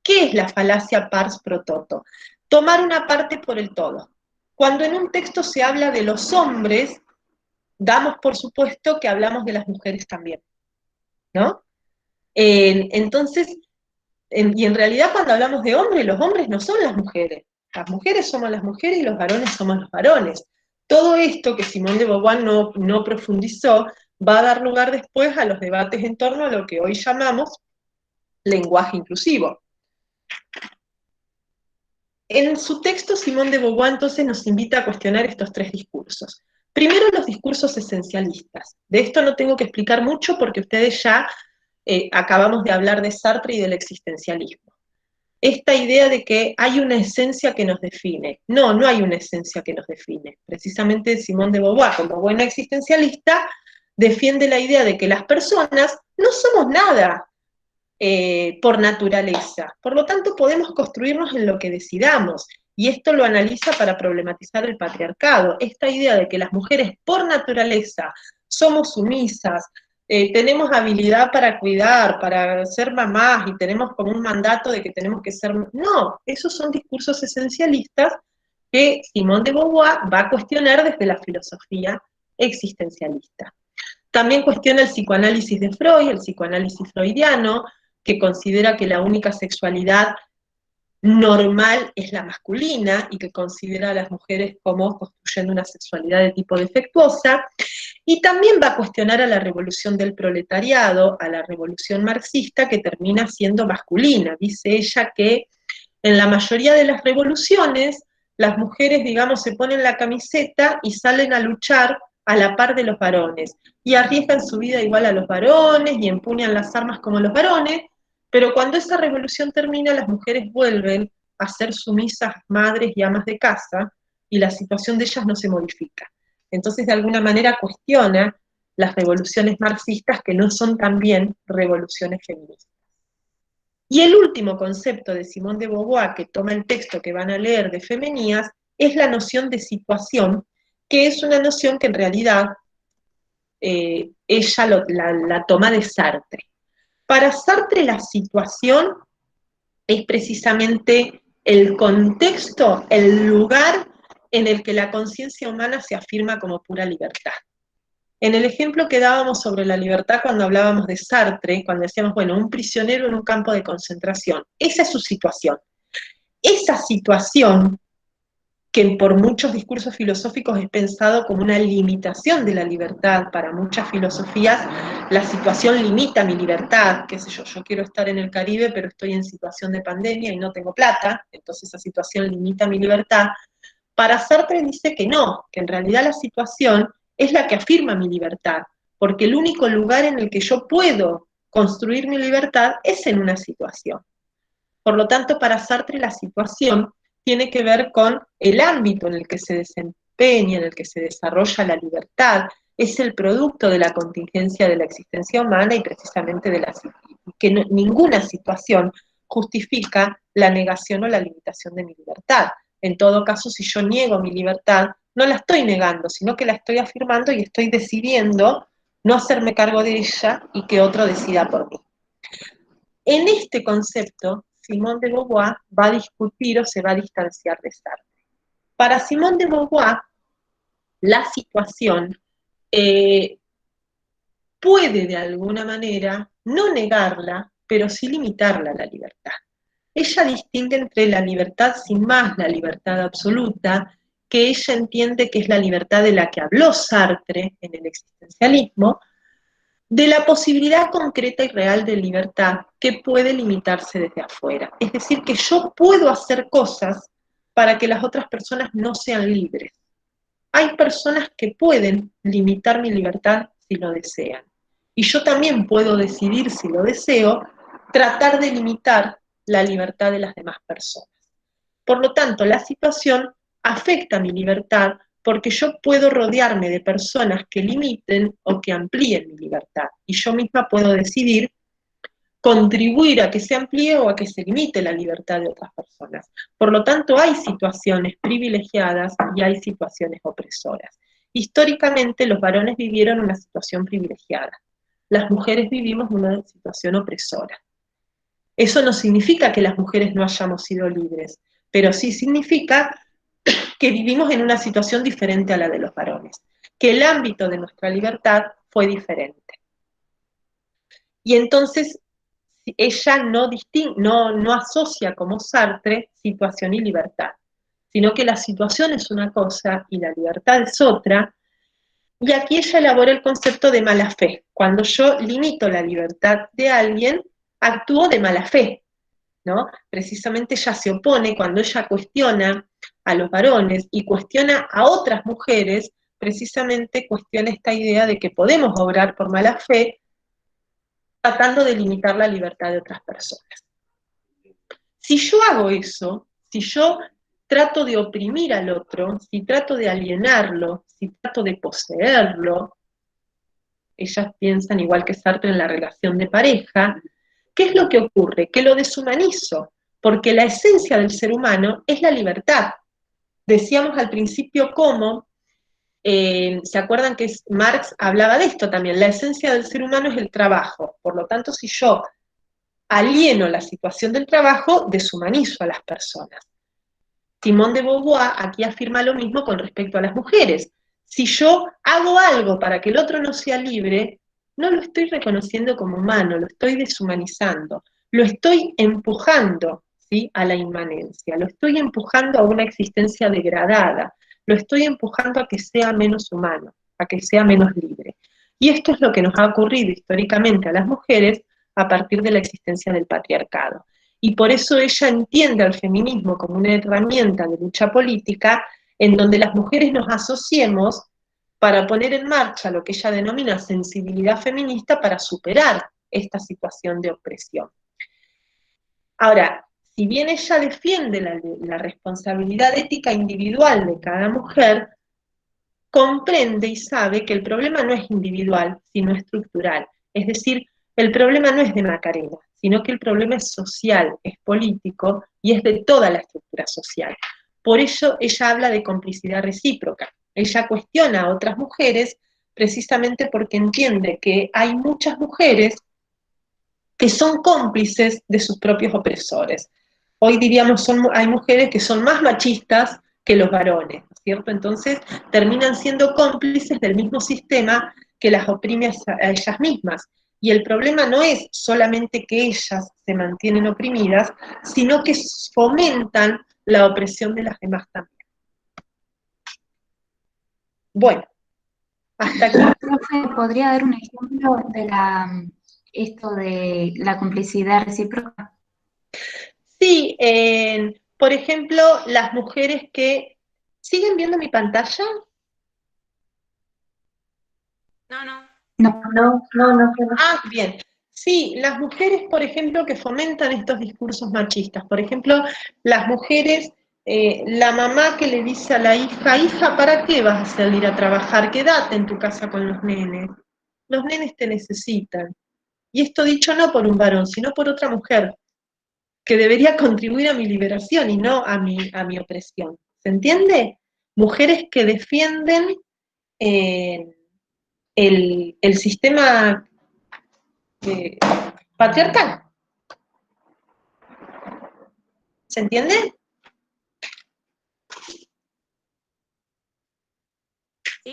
¿Qué es la falacia pars pro toto? Tomar una parte por el todo. Cuando en un texto se habla de los hombres, damos por supuesto que hablamos de las mujeres también, ¿no? Entonces, y en realidad cuando hablamos de hombres, los hombres no son las mujeres somos las mujeres y los varones somos los varones. Todo esto que Simone de Beauvoir no profundizó, va a dar lugar después a los debates en torno a lo que hoy llamamos lenguaje inclusivo. En su texto, Simone de Beauvoir entonces nos invita a cuestionar estos 3 discursos. Primero, los discursos esencialistas. De esto no tengo que explicar mucho porque ustedes ya acabamos de hablar de Sartre y del existencialismo. Esta idea de que hay una esencia que nos define. No, no hay una esencia que nos define. Precisamente Simone de Beauvoir, como buena existencialista, defiende la idea de que las personas no somos nada por naturaleza. Por lo tanto, podemos construirnos en lo que decidamos. Y esto lo analiza para problematizar el patriarcado. Esta idea de que las mujeres por naturaleza somos sumisas, tenemos habilidad para cuidar, para ser mamás y tenemos como un mandato de que tenemos que ser... No, esos son discursos esencialistas que Simone de Beauvoir va a cuestionar desde la filosofía existencialista. También cuestiona el psicoanálisis de Freud, el psicoanálisis freudiano, que considera que la única sexualidad normal es la masculina y que considera a las mujeres como construyendo una sexualidad de tipo defectuosa, y también va a cuestionar a la revolución del proletariado, a la revolución marxista, que termina siendo masculina. Dice ella que en la mayoría de las revoluciones las mujeres, digamos, se ponen la camiseta y salen a luchar a la par de los varones, y arriesgan su vida igual a los varones y empuñan las armas como los varones, pero cuando esa revolución termina, las mujeres vuelven a ser sumisas madres y amas de casa, y la situación de ellas no se modifica. Entonces, de alguna manera, cuestiona las revoluciones marxistas, que no son también revoluciones feministas. Y el último concepto de Simone de Beauvoir, que toma el texto que van a leer de Femenías, es la noción de situación, que es una noción que en realidad ella la toma de Sartre. Para Sartre la situación es precisamente el contexto, el lugar en el que la conciencia humana se afirma como pura libertad. En el ejemplo que dábamos sobre la libertad cuando hablábamos de Sartre, cuando decíamos, bueno, un prisionero en un campo de concentración, esa es su situación. Esa situación, que por muchos discursos filosóficos es pensado como una limitación de la libertad, para muchas filosofías la situación limita mi libertad, qué sé yo quiero estar en el Caribe pero estoy en situación de pandemia y no tengo plata, entonces esa situación limita mi libertad. Para Sartre dice que no, que en realidad la situación es la que afirma mi libertad, porque el único lugar en el que yo puedo construir mi libertad es en una situación. Por lo tanto, para Sartre la situación tiene que ver con el ámbito en el que se desempeña, en el que se desarrolla la libertad, es el producto de la contingencia de la existencia humana y precisamente de que ninguna situación justifica la negación o la limitación de mi libertad. En todo caso, si yo niego mi libertad, no la estoy negando, sino que la estoy afirmando y estoy decidiendo no hacerme cargo de ella y que otro decida por mí. En este concepto, Simone de Beauvoir va a discutir o se va a distanciar de Sartre. Para Simone de Beauvoir, la situación puede de alguna manera no negarla, pero sí limitarla la libertad. Ella distingue entre la libertad sin más, la libertad absoluta, que ella entiende que es la libertad de la que habló Sartre en el existencialismo, de la posibilidad concreta y real de libertad que puede limitarse desde afuera. Es decir, que yo puedo hacer cosas para que las otras personas no sean libres. Hay personas que pueden limitar mi libertad si lo desean. Y yo también puedo decidir, si lo deseo, tratar de limitar la libertad de las demás personas. Por lo tanto, la situación afecta mi libertad porque yo puedo rodearme de personas que limiten o que amplíen mi libertad. Y yo misma puedo decidir contribuir a que se amplíe o a que se limite la libertad de otras personas. Por lo tanto, hay situaciones privilegiadas y hay situaciones opresoras. Históricamente, los varones vivieron una situación privilegiada. Las mujeres vivimos una situación opresora. Eso no significa que las mujeres no hayamos sido libres, pero sí significa que vivimos en una situación diferente a la de los varones, que el ámbito de nuestra libertad fue diferente. Y entonces ella no asocia como Sartre situación y libertad, sino que la situación es una cosa y la libertad es otra, y aquí ella elabora el concepto de mala fe. Cuando yo limito la libertad de alguien, actúo de mala fe, ¿no? Precisamente ella se opone, cuando ella cuestiona a los varones y cuestiona a otras mujeres, precisamente cuestiona esta idea de que podemos obrar por mala fe tratando de limitar la libertad de otras personas. Si yo hago eso, si yo trato de oprimir al otro, si trato de alienarlo, si trato de poseerlo, ellas piensan igual que Sartre en la relación de pareja, ¿qué es lo que ocurre? Que lo deshumanizo, porque la esencia del ser humano es la libertad. Decíamos al principio cómo, ¿se acuerdan que Marx hablaba de esto también? La esencia del ser humano es el trabajo, por lo tanto, si yo alieno la situación del trabajo, deshumanizo a las personas. Simone de Beauvoir aquí afirma lo mismo con respecto a las mujeres. Si yo hago algo para que el otro no sea libre, no lo estoy reconociendo como humano, lo estoy deshumanizando, lo estoy empujando, ¿sí?, a la inmanencia, lo estoy empujando a una existencia degradada, lo estoy empujando a que sea menos humano, a que sea menos libre. Y esto es lo que nos ha ocurrido históricamente a las mujeres a partir de la existencia del patriarcado. Y por eso ella entiende al feminismo como una herramienta de lucha política en donde las mujeres nos asociemos para poner en marcha lo que ella denomina sensibilidad feminista para superar esta situación de opresión. Ahora, si bien ella defiende la responsabilidad ética individual de cada mujer, comprende y sabe que el problema no es individual, sino estructural. Es decir, el problema no es de Macarena, sino que el problema es social, es político y es de toda la estructura social. Por ello, ella habla de complicidad recíproca. Ella cuestiona a otras mujeres precisamente porque entiende que hay muchas mujeres que son cómplices de sus propios opresores. Hoy diríamos, hay mujeres que son más machistas que los varones, ¿no es cierto? Entonces terminan siendo cómplices del mismo sistema que las oprime a ellas mismas. Y el problema no es solamente que ellas se mantienen oprimidas, sino que fomentan la opresión de las demás también. Bueno, hasta aquí. Profe, ¿podría dar un ejemplo de esto de la complicidad recíproca? Sí, por ejemplo, las mujeres que... ¿Siguen viendo mi pantalla? No. Ah, bien. Sí, las mujeres, por ejemplo, que fomentan estos discursos machistas. Por ejemplo, las mujeres, la mamá que le dice a la hija, hija, ¿para qué vas a salir a trabajar? Quédate en tu casa con los nenes. Los nenes te necesitan. Y esto dicho no por un varón, sino por otra mujer, que debería contribuir a mi liberación y no a mi opresión. ¿Se entiende? Mujeres que defienden el sistema patriarcal. ¿Se entiende? Sí.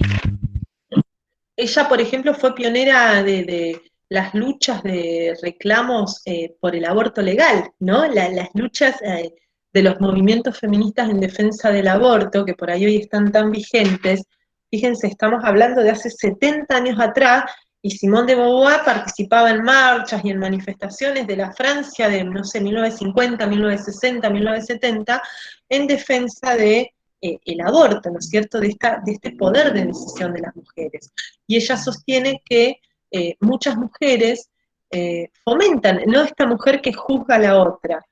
Ella, por ejemplo, fue pionera de las luchas de reclamos por el aborto legal, ¿no? Las luchas de los movimientos feministas en defensa del aborto, que por ahí hoy están tan vigentes. Fíjense, estamos hablando de hace 70 años atrás, y Simone de Beauvoir participaba en marchas y en manifestaciones de la Francia de, no sé, 1950, 1960, 1970, en defensa de el aborto, ¿no es cierto?, de este poder de decisión de las mujeres. Y ella sostiene que muchas mujeres fomentan, no esta mujer que juzga a la otra,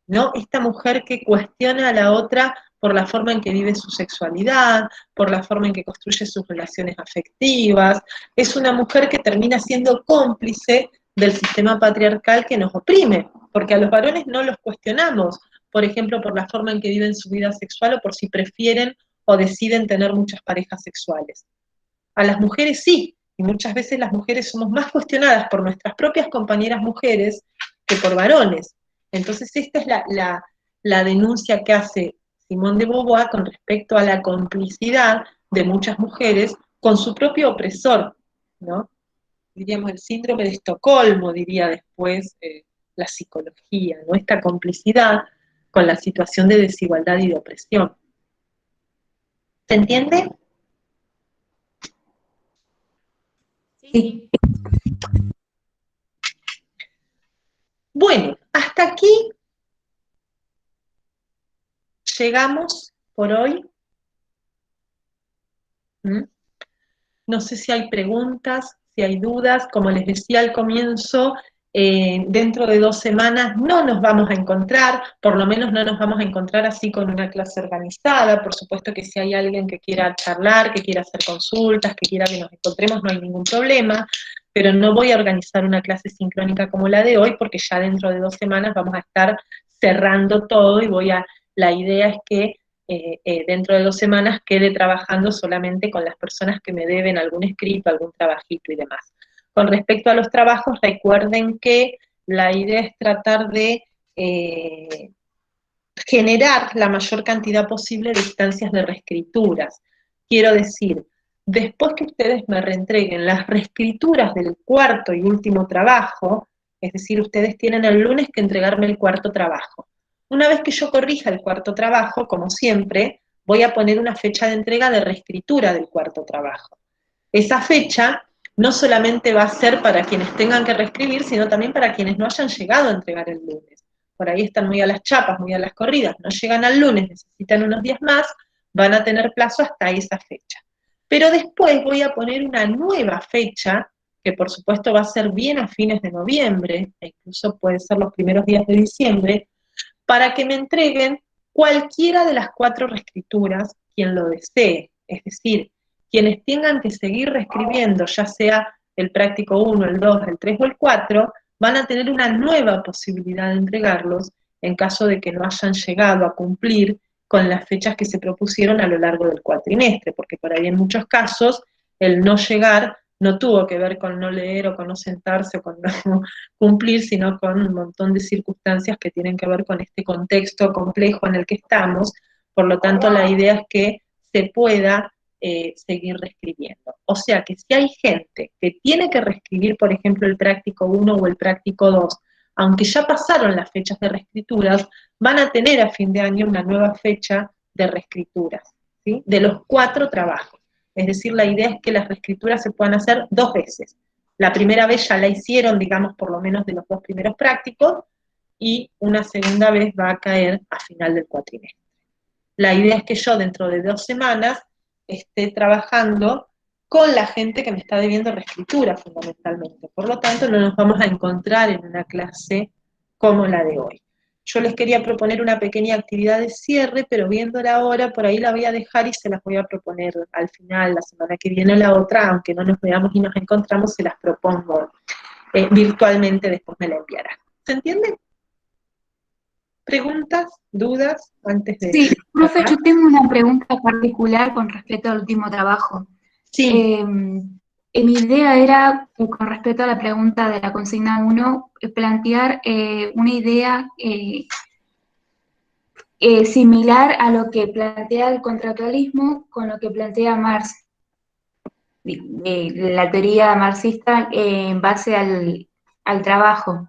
¿no? Esta mujer que cuestiona a la otra por la forma en que vive su sexualidad, por la forma en que construye sus relaciones afectivas, es una mujer que termina siendo cómplice del sistema patriarcal que nos oprime, porque a los varones no los cuestionamos, por ejemplo, por la forma en que viven su vida sexual o por si prefieren o deciden tener muchas parejas sexuales. A las mujeres sí, y muchas veces las mujeres somos más cuestionadas por nuestras propias compañeras mujeres que por varones. Entonces esta es la denuncia que hace Simone de Beauvoir con respecto a la complicidad de muchas mujeres con su propio opresor, ¿no? Diríamos el síndrome de Estocolmo, diría después la psicología, ¿no? Esta complicidad con la situación de desigualdad y de opresión. ¿Se entiende? Sí. Bueno, hasta aquí llegamos por hoy. No sé si hay preguntas, si hay dudas. Como les decía al comienzo, dentro de 2 semanas no nos vamos a encontrar, por lo menos no nos vamos a encontrar así con una clase organizada. Por supuesto que si hay alguien que quiera charlar, que quiera hacer consultas, que quiera que nos encontremos, no hay ningún problema, pero no voy a organizar una clase sincrónica como la de hoy, porque ya dentro de 2 semanas vamos a estar cerrando todo y la idea es que dentro de 2 semanas quede trabajando solamente con las personas que me deben algún escrito, algún trabajito y demás. Con respecto a los trabajos, recuerden que la idea es tratar de generar la mayor cantidad posible de instancias de reescrituras. Quiero decir, después que ustedes me reentreguen las reescrituras del cuarto y último trabajo, es decir, ustedes tienen el lunes que entregarme el cuarto trabajo. Una vez que yo corrija el cuarto trabajo, como siempre, voy a poner una fecha de entrega de reescritura del cuarto trabajo. Esa fecha no solamente va a ser para quienes tengan que reescribir, sino también para quienes no hayan llegado a entregar el lunes. Por ahí están muy a las chapas, muy a las corridas, no llegan al lunes, necesitan unos días más, van a tener plazo hasta esa fecha. Pero después voy a poner una nueva fecha, que por supuesto va a ser bien a fines de noviembre, e incluso puede ser los primeros días de diciembre, para que me entreguen cualquiera de las 4 reescrituras, quien lo desee. Es decir, quienes tengan que seguir reescribiendo, ya sea el práctico 1, el 2, el 3 o el 4, van a tener una nueva posibilidad de entregarlos en caso de que no hayan llegado a cumplir con las fechas que se propusieron a lo largo del cuatrimestre, porque por ahí en muchos casos el no llegar no tuvo que ver con no leer o con no sentarse o con no cumplir, sino con un montón de circunstancias que tienen que ver con este contexto complejo en el que estamos. Por lo tanto, la idea es que se pueda seguir reescribiendo. O sea que si hay gente que tiene que reescribir, por ejemplo, el práctico 1 o el práctico 2, aunque ya pasaron las fechas de reescrituras, van a tener a fin de año una nueva fecha de reescrituras, ¿sí? De los 4 trabajos. Es decir, la idea es que las reescrituras se puedan hacer 2 veces. La primera vez ya la hicieron, digamos, por lo menos de los 2 primeros prácticos, y una segunda vez va a caer a final del cuatrimestre. La idea es que yo dentro de 2 semanas esté trabajando con la gente que me está debiendo reescritura fundamentalmente. Por lo tanto, no nos vamos a encontrar en una clase como la de hoy. Yo les quería proponer una pequeña actividad de cierre, pero viéndola ahora, por ahí la voy a dejar y se las voy a proponer al final, la semana que viene o la otra, aunque no nos veamos y nos encontramos, se las propongo virtualmente, después me la enviarán. ¿Se entiende? ¿Preguntas? ¿Dudas? Antes de... Sí, profe, yo tengo una pregunta particular con respecto al último trabajo. Sí. Mi idea era, con respecto a la pregunta de la consigna 1, plantear una idea similar a lo que plantea el contractualismo con lo que plantea Marx, la teoría marxista en base al trabajo.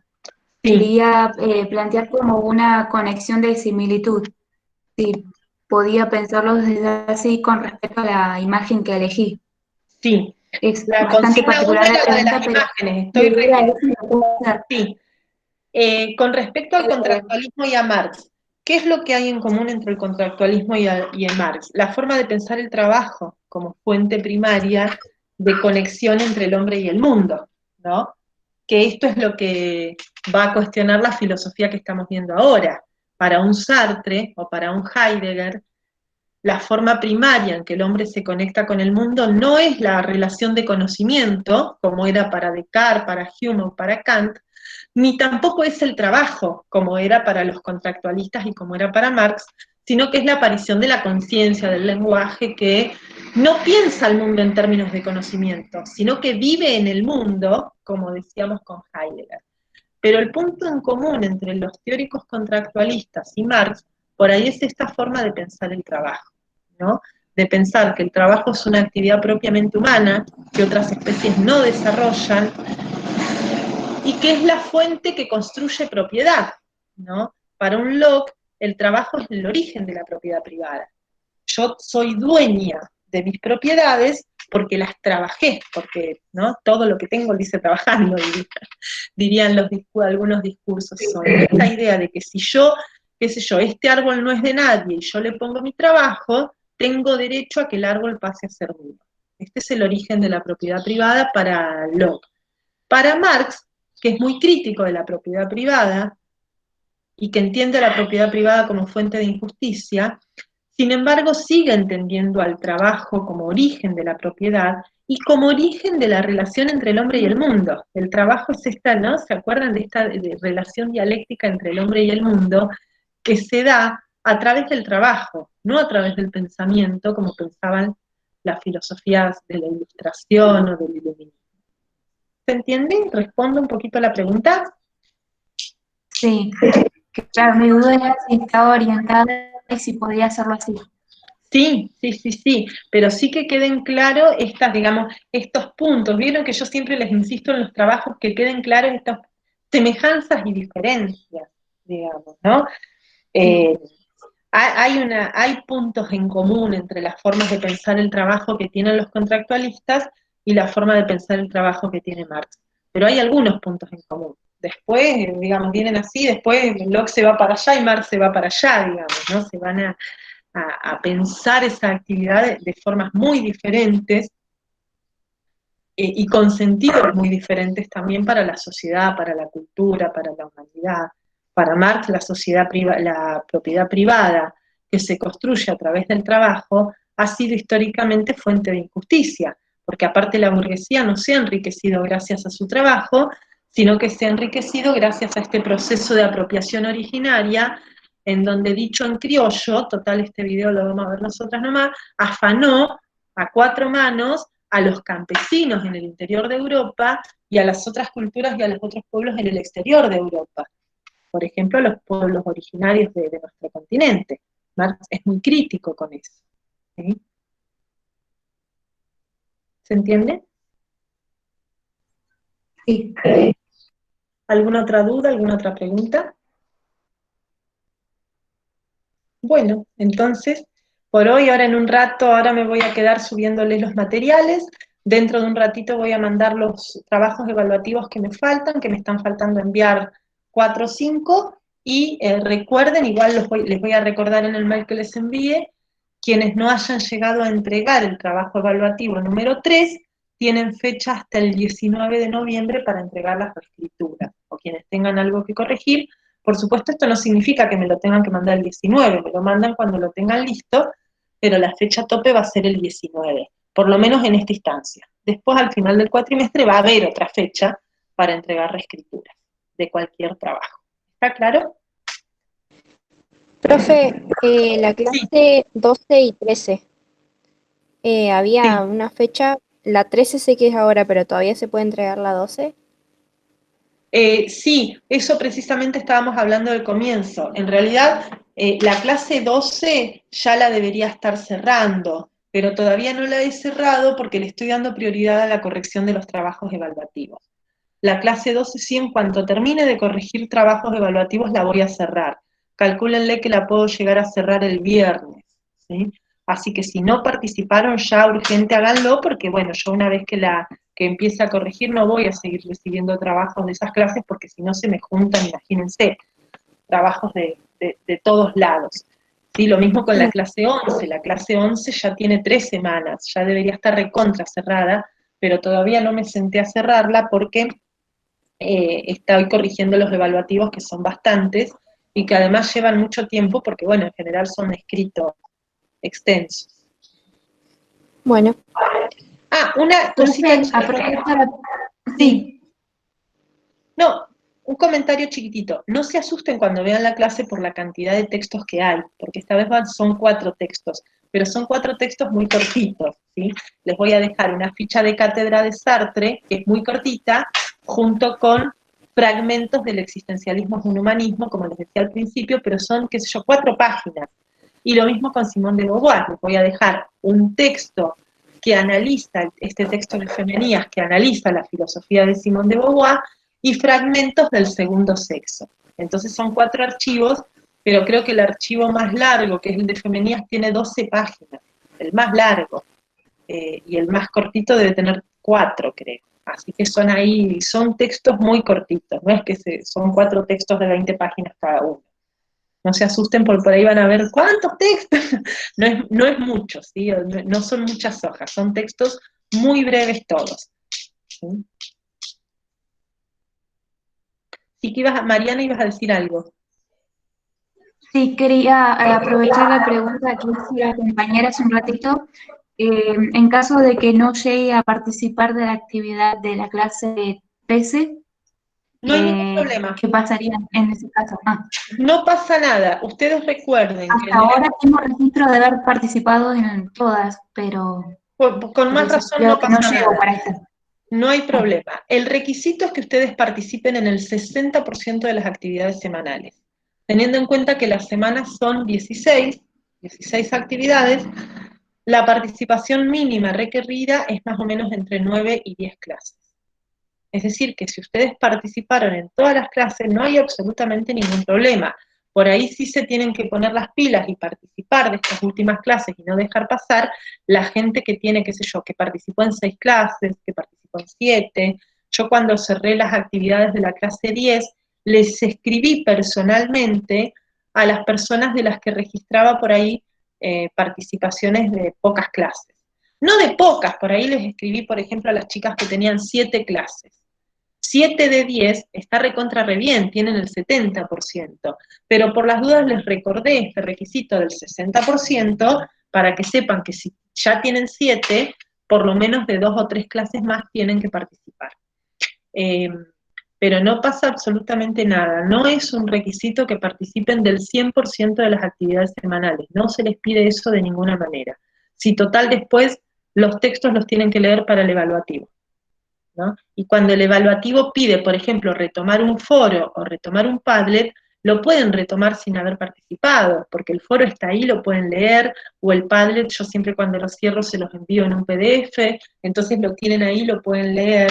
Sí. Quería plantear como una conexión de similitud. Sí, podía pensarlo desde así con respecto a la imagen que elegí. Sí. Es La bastante consigna 1 particular la era la de las pregunta, imágenes. pero mi idea es si lo puedo hacer. Sí. Con respecto al contractualismo y a Marx, ¿qué es lo que hay en común entre el contractualismo y el Marx? La forma de pensar el trabajo como fuente primaria de conexión entre el hombre y el mundo, ¿no? Que esto es lo que va a cuestionar la filosofía que estamos viendo ahora. Para un Sartre o para un Heidegger, la forma primaria en que el hombre se conecta con el mundo no es la relación de conocimiento, como era para Descartes, para Hume o para Kant, ni tampoco es el trabajo, como era para los contractualistas y como era para Marx, sino que es la aparición de la conciencia, del lenguaje que no piensa el mundo en términos de conocimiento, sino que vive en el mundo, como decíamos con Heidegger. Pero el punto en común entre los teóricos contractualistas y Marx, por ahí es esta forma de pensar el trabajo, ¿no? De pensar que el trabajo es una actividad propiamente humana, que otras especies no desarrollan, y que es la fuente que construye propiedad, ¿no? Para un Locke, el trabajo es el origen de la propiedad privada. Yo soy dueña de mis propiedades porque las trabajé, porque, ¿no? Todo lo que tengo lo hice trabajando, dirían algunos discursos sobre esta idea de que si yo, qué sé yo, este árbol no es de nadie y yo le pongo mi trabajo, tengo derecho a que el árbol pase a ser mío. Este es el origen de la propiedad privada para Locke. Para Marx, que es muy crítico de la propiedad privada y que entiende la propiedad privada como fuente de injusticia, sin embargo sigue entendiendo al trabajo como origen de la propiedad y como origen de la relación entre el hombre y el mundo. El trabajo es esta, ¿no? ¿Se acuerdan de esta relación dialéctica entre el hombre y el mundo que se da a través del trabajo, no a través del pensamiento, como pensaban las filosofías de la Ilustración o del Iluminismo? ¿Se entiende? ¿Respondo un poquito a la pregunta? Sí. Que claro, mi duda era si estaba orientada y si podía hacerlo así. Sí, sí, sí, sí, pero sí que queden claros estas, digamos, estos puntos. Vieron que yo siempre les insisto en los trabajos que queden claras estas semejanzas y diferencias, digamos, ¿no? Eh, hay puntos en común entre las formas de pensar el trabajo que tienen los contractualistas y la forma de pensar el trabajo que tiene Marx, pero hay algunos puntos en común. Después, digamos, vienen así, después Locke se va para allá y Marx se va para allá, digamos, ¿no? Se van a pensar esa actividad de formas muy diferentes y con sentidos muy diferentes también para la sociedad, para la cultura, para la humanidad. Para Marx, la propiedad privada que se construye a través del trabajo ha sido históricamente fuente de injusticia, porque aparte la burguesía no se ha enriquecido gracias a su trabajo, sino que se ha enriquecido gracias a este proceso de apropiación originaria, en donde, dicho en criollo, total este video lo vamos a ver nosotras nomás, afanó a cuatro manos a los campesinos en el interior de Europa y a las otras culturas y a los otros pueblos en el exterior de Europa. Por ejemplo, a los pueblos originarios de nuestro continente. Marx es muy crítico con eso. ¿Sí? ¿Se entiende? Sí. ¿Alguna otra duda, alguna otra pregunta? Bueno, entonces, por hoy, ahora en un rato, ahora me voy a quedar subiéndoles los materiales. Dentro de un ratito voy a mandar los trabajos evaluativos que me faltan, que me están faltando enviar 4 o 5, y recuerden, igual les voy a recordar en el mail que les envíe, quienes no hayan llegado a entregar el trabajo evaluativo número 3, tienen fecha hasta el 19 de noviembre para entregar las reescrituras, o quienes tengan algo que corregir. Por supuesto, esto no significa que me lo tengan que mandar el 19, me lo mandan cuando lo tengan listo, pero la fecha tope va a ser el 19, por lo menos en esta instancia. Después, al final del cuatrimestre, va a haber otra fecha para entregar reescrituras de cualquier trabajo. ¿Está claro? Profe, la Sí, clase 12 y 13, había sí. una fecha, la 13 sé que es ahora, pero todavía se puede entregar la 12. Sí, eso precisamente estábamos hablando del comienzo. En realidad, la clase 12 ya la debería estar cerrando, pero todavía no la he cerrado porque le estoy dando prioridad a la corrección de los trabajos evaluativos. La clase 12 sí, en cuanto termine de corregir trabajos evaluativos, la voy a cerrar. Calcúlenle que la puedo llegar a cerrar el viernes, ¿sí? Así que si no participaron ya urgente háganlo, porque bueno, yo una vez que empiece a corregir no voy a seguir recibiendo trabajos de esas clases, porque si no se me juntan, imagínense, trabajos de todos lados. Sí, lo mismo con la clase 11 ya tiene 3 semanas, ya debería estar recontra cerrada, pero todavía no me senté a cerrarla porque estoy corrigiendo los evaluativos, que son bastantes, y que además llevan mucho tiempo, porque bueno, en general son escritos extensos. Bueno, Una cosita Profe, aprovecho para... sí. Sí, No, un comentario chiquitito. No se asusten cuando vean la clase por la cantidad de textos que hay, porque esta vez son 4 textos, pero son 4 textos muy cortitos, ¿sí? Les voy a dejar una ficha de cátedra de Sartre, que es muy cortita, junto con fragmentos del existencialismo es un humanismo, como les decía al principio, pero son, qué sé yo, 4 páginas. Y lo mismo con Simón de Beauvoir. Les voy a dejar un texto que analiza, este texto de Femenías, que analiza la filosofía de Simón de Beauvoir, y fragmentos del segundo sexo. Entonces son 4 archivos, pero creo que el archivo más largo, que es el de Femenías, tiene 12 páginas, el más largo, y el más cortito debe tener 4, creo. Así que son textos muy cortitos, no es que son 4 textos de 20 páginas cada uno. No se asusten, por ahí van a ver cuántos textos. No es mucho, ¿sí? No son muchas hojas, son textos muy breves todos. ¿Sí? Sí que Mariana, ibas a decir algo. sí, quería aprovechar la pregunta que hizo la compañera hace un ratito. En caso de que no llegue a participar de la actividad de la clase 13, No hay ningún problema. ¿qué pasaría en ese caso? No pasa nada. Ustedes recuerden que Hasta ahora tengo registro de haber participado en todas, pero con más razón veo no que no pasa llego nada. para esta. No hay problema. El requisito es que ustedes participen en el 60% de las actividades semanales. teniendo en cuenta que las semanas son 16 actividades, la participación mínima requerida es más o menos entre 9 y 10 clases. Es decir, que si ustedes participaron en todas las clases, no hay absolutamente ningún problema. Por ahí sí se tienen que poner las pilas y participar de estas últimas clases y no dejar pasar la gente que tiene, qué sé yo, que participó en 6 clases, que participó en 7. Yo cuando cerré las actividades de la clase 10, les escribí personalmente a las personas de las que registraba por ahí participaciones de pocas clases. No de pocas, por ahí les escribí, por ejemplo, a las chicas que tenían 7 clases. 7 de 10 está recontra re bien, tienen el 70%, pero por las dudas les recordé este requisito del 60% para que sepan que si ya tienen 7, por lo menos de 2 o 3 clases más tienen que participar. Pero no pasa absolutamente nada, no es un requisito que participen del 100% de las actividades semanales, no se les pide eso de ninguna manera. Si total después los textos los tienen que leer para el evaluativo, ¿no? Y cuando el evaluativo pide, por ejemplo, retomar un foro o retomar un Padlet, lo pueden retomar sin haber participado, porque el foro está ahí, lo pueden leer, o el Padlet, yo siempre cuando lo cierro se los envío en un PDF, entonces lo tienen ahí, lo pueden leer,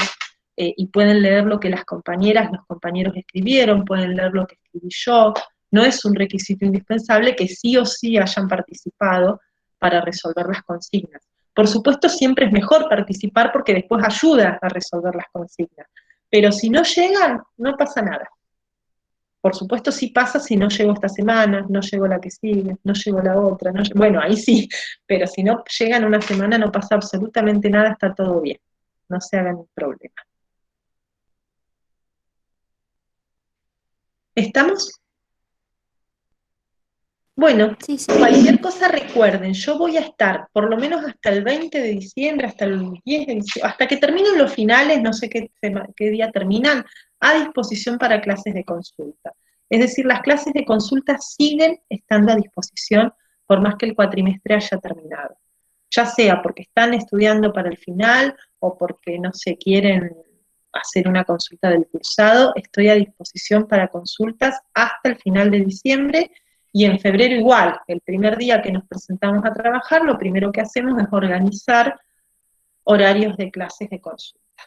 y pueden leer lo que las compañeras, los compañeros escribieron, pueden leer lo que escribí yo, no es un requisito indispensable que sí o sí hayan participado para resolver las consignas. Por supuesto, siempre es mejor participar porque después ayuda a resolver las consignas. Pero si no llegan, no pasa nada. Por supuesto, sí pasa si no llego esta semana, no llego la que sigue, no llego la otra. No, bueno, ahí sí, pero si no llegan una semana no pasa absolutamente nada, está todo bien. No se hagan problema. ¿Estamos? Bueno, Sí, sí. cualquier cosa recuerden, yo voy a estar por lo menos hasta el 20 de diciembre, hasta el 10 de diciembre, hasta que terminen los finales, no sé qué día terminan, a disposición para clases de consulta. Es decir, las clases de consulta siguen estando a disposición por más que el cuatrimestre haya terminado. Ya sea porque están estudiando para el final o porque, no sé, quieren hacer una consulta del cursado, estoy a disposición para consultas hasta el final de diciembre. Y en febrero igual, el primer día que nos presentamos a trabajar, lo primero que hacemos es organizar horarios de clases de consulta.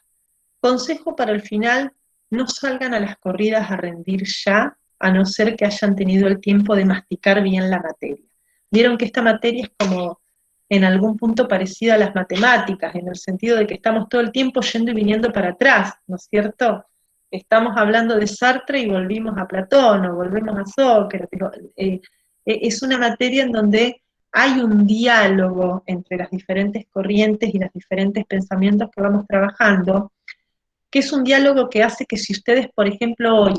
Consejo para el final, no salgan a las corridas a rendir ya, a no ser que hayan tenido el tiempo de masticar bien la materia. Vieron que esta materia es como en algún punto parecida a las matemáticas, en el sentido de que estamos todo el tiempo yendo y viniendo para atrás, ¿no es cierto? Estamos hablando de Sartre y volvimos a Platón, o volvemos a Sócrates. Es una materia en donde hay un diálogo entre las diferentes corrientes y los diferentes pensamientos que vamos trabajando, que es un diálogo que hace que si ustedes, por ejemplo, hoy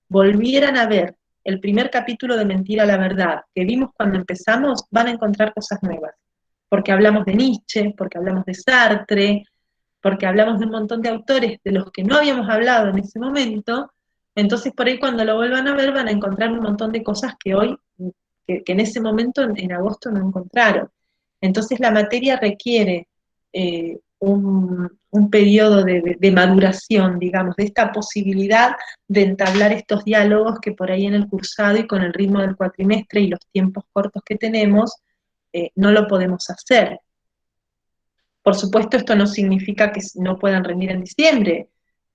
volvieran a ver el primer capítulo de Mentira a la Verdad que vimos cuando empezamos, van a encontrar cosas nuevas. Porque hablamos de Nietzsche, porque hablamos de Sartre, porque hablamos de un montón de autores de los que no habíamos hablado en ese momento, entonces por ahí cuando lo vuelvan a ver van a encontrar un montón de cosas que hoy, que en ese momento, en agosto, no encontraron. Entonces la materia requiere un periodo de maduración, digamos, de esta posibilidad de entablar estos diálogos que por ahí en el cursado y con el ritmo del cuatrimestre y los tiempos cortos que tenemos, no lo podemos hacer. Por supuesto, esto no significa que no puedan rendir en diciembre.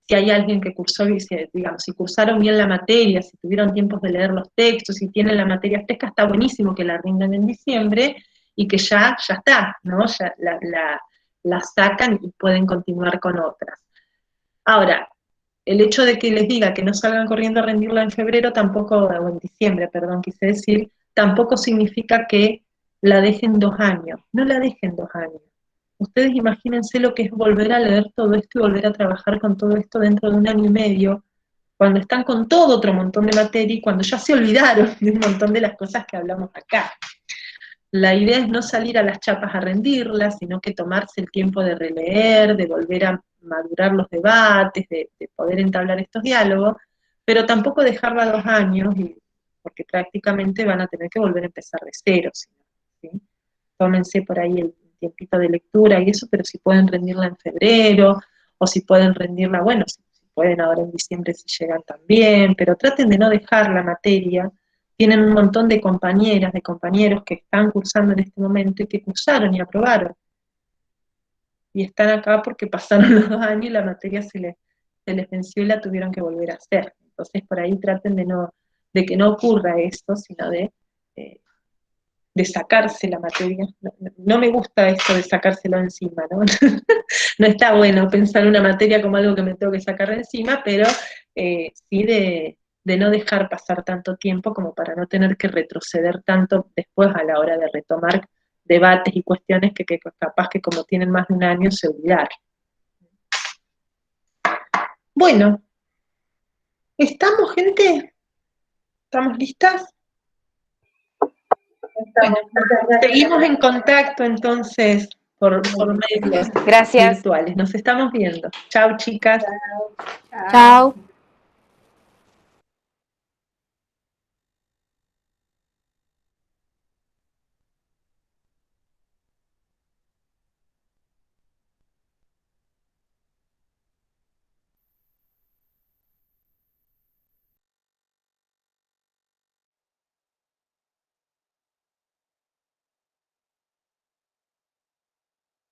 Si hay alguien que cursó, digamos, si cursaron bien la materia, si tuvieron tiempos de leer los textos, si tienen la materia fresca, está buenísimo que la rindan en diciembre y que ya está, ¿no? Ya la sacan y pueden continuar con otras. Ahora, el hecho de que les diga que no salgan corriendo a rendirla en febrero tampoco, o en diciembre, perdón, quise decir, tampoco significa que la dejen 2 años. No la dejen 2 años. Ustedes imagínense lo que es volver a leer todo esto y volver a trabajar con todo esto dentro de 1 año y medio, cuando están con todo otro montón de materia y cuando ya se olvidaron de un montón de las cosas que hablamos acá. La idea es no salir a las chapas a rendirlas, sino que tomarse el tiempo de releer, de volver a madurar los debates, de poder entablar estos diálogos, pero tampoco dejarla 2 años, porque prácticamente van a tener que volver a empezar de cero. ¿Sí? Tómense por ahí el tiempito de lectura y eso, pero si pueden rendirla en febrero, o si pueden rendirla, bueno, si pueden ahora en diciembre si llegan también, pero traten de no dejar la materia, tienen un montón de compañeras, de compañeros que están cursando en este momento y que cursaron y aprobaron. Y están acá porque pasaron los 2 años y la materia se les venció y la tuvieron que volver a hacer. Entonces por ahí traten de que no ocurra esto, sino de sacarse la materia. No me gusta esto de sacárselo encima, ¿no? No está bueno pensar una materia como algo que me tengo que sacar de encima, pero sí de no dejar pasar tanto tiempo como para no tener que retroceder tanto después a la hora de retomar debates y cuestiones que capaz que como tienen más de un año se olvidaron. Bueno, ¿estamos, gente? ¿Estamos listas? Bueno, seguimos en contacto entonces por medios Gracias. virtuales. Nos estamos viendo. Chau, chicas. Chao.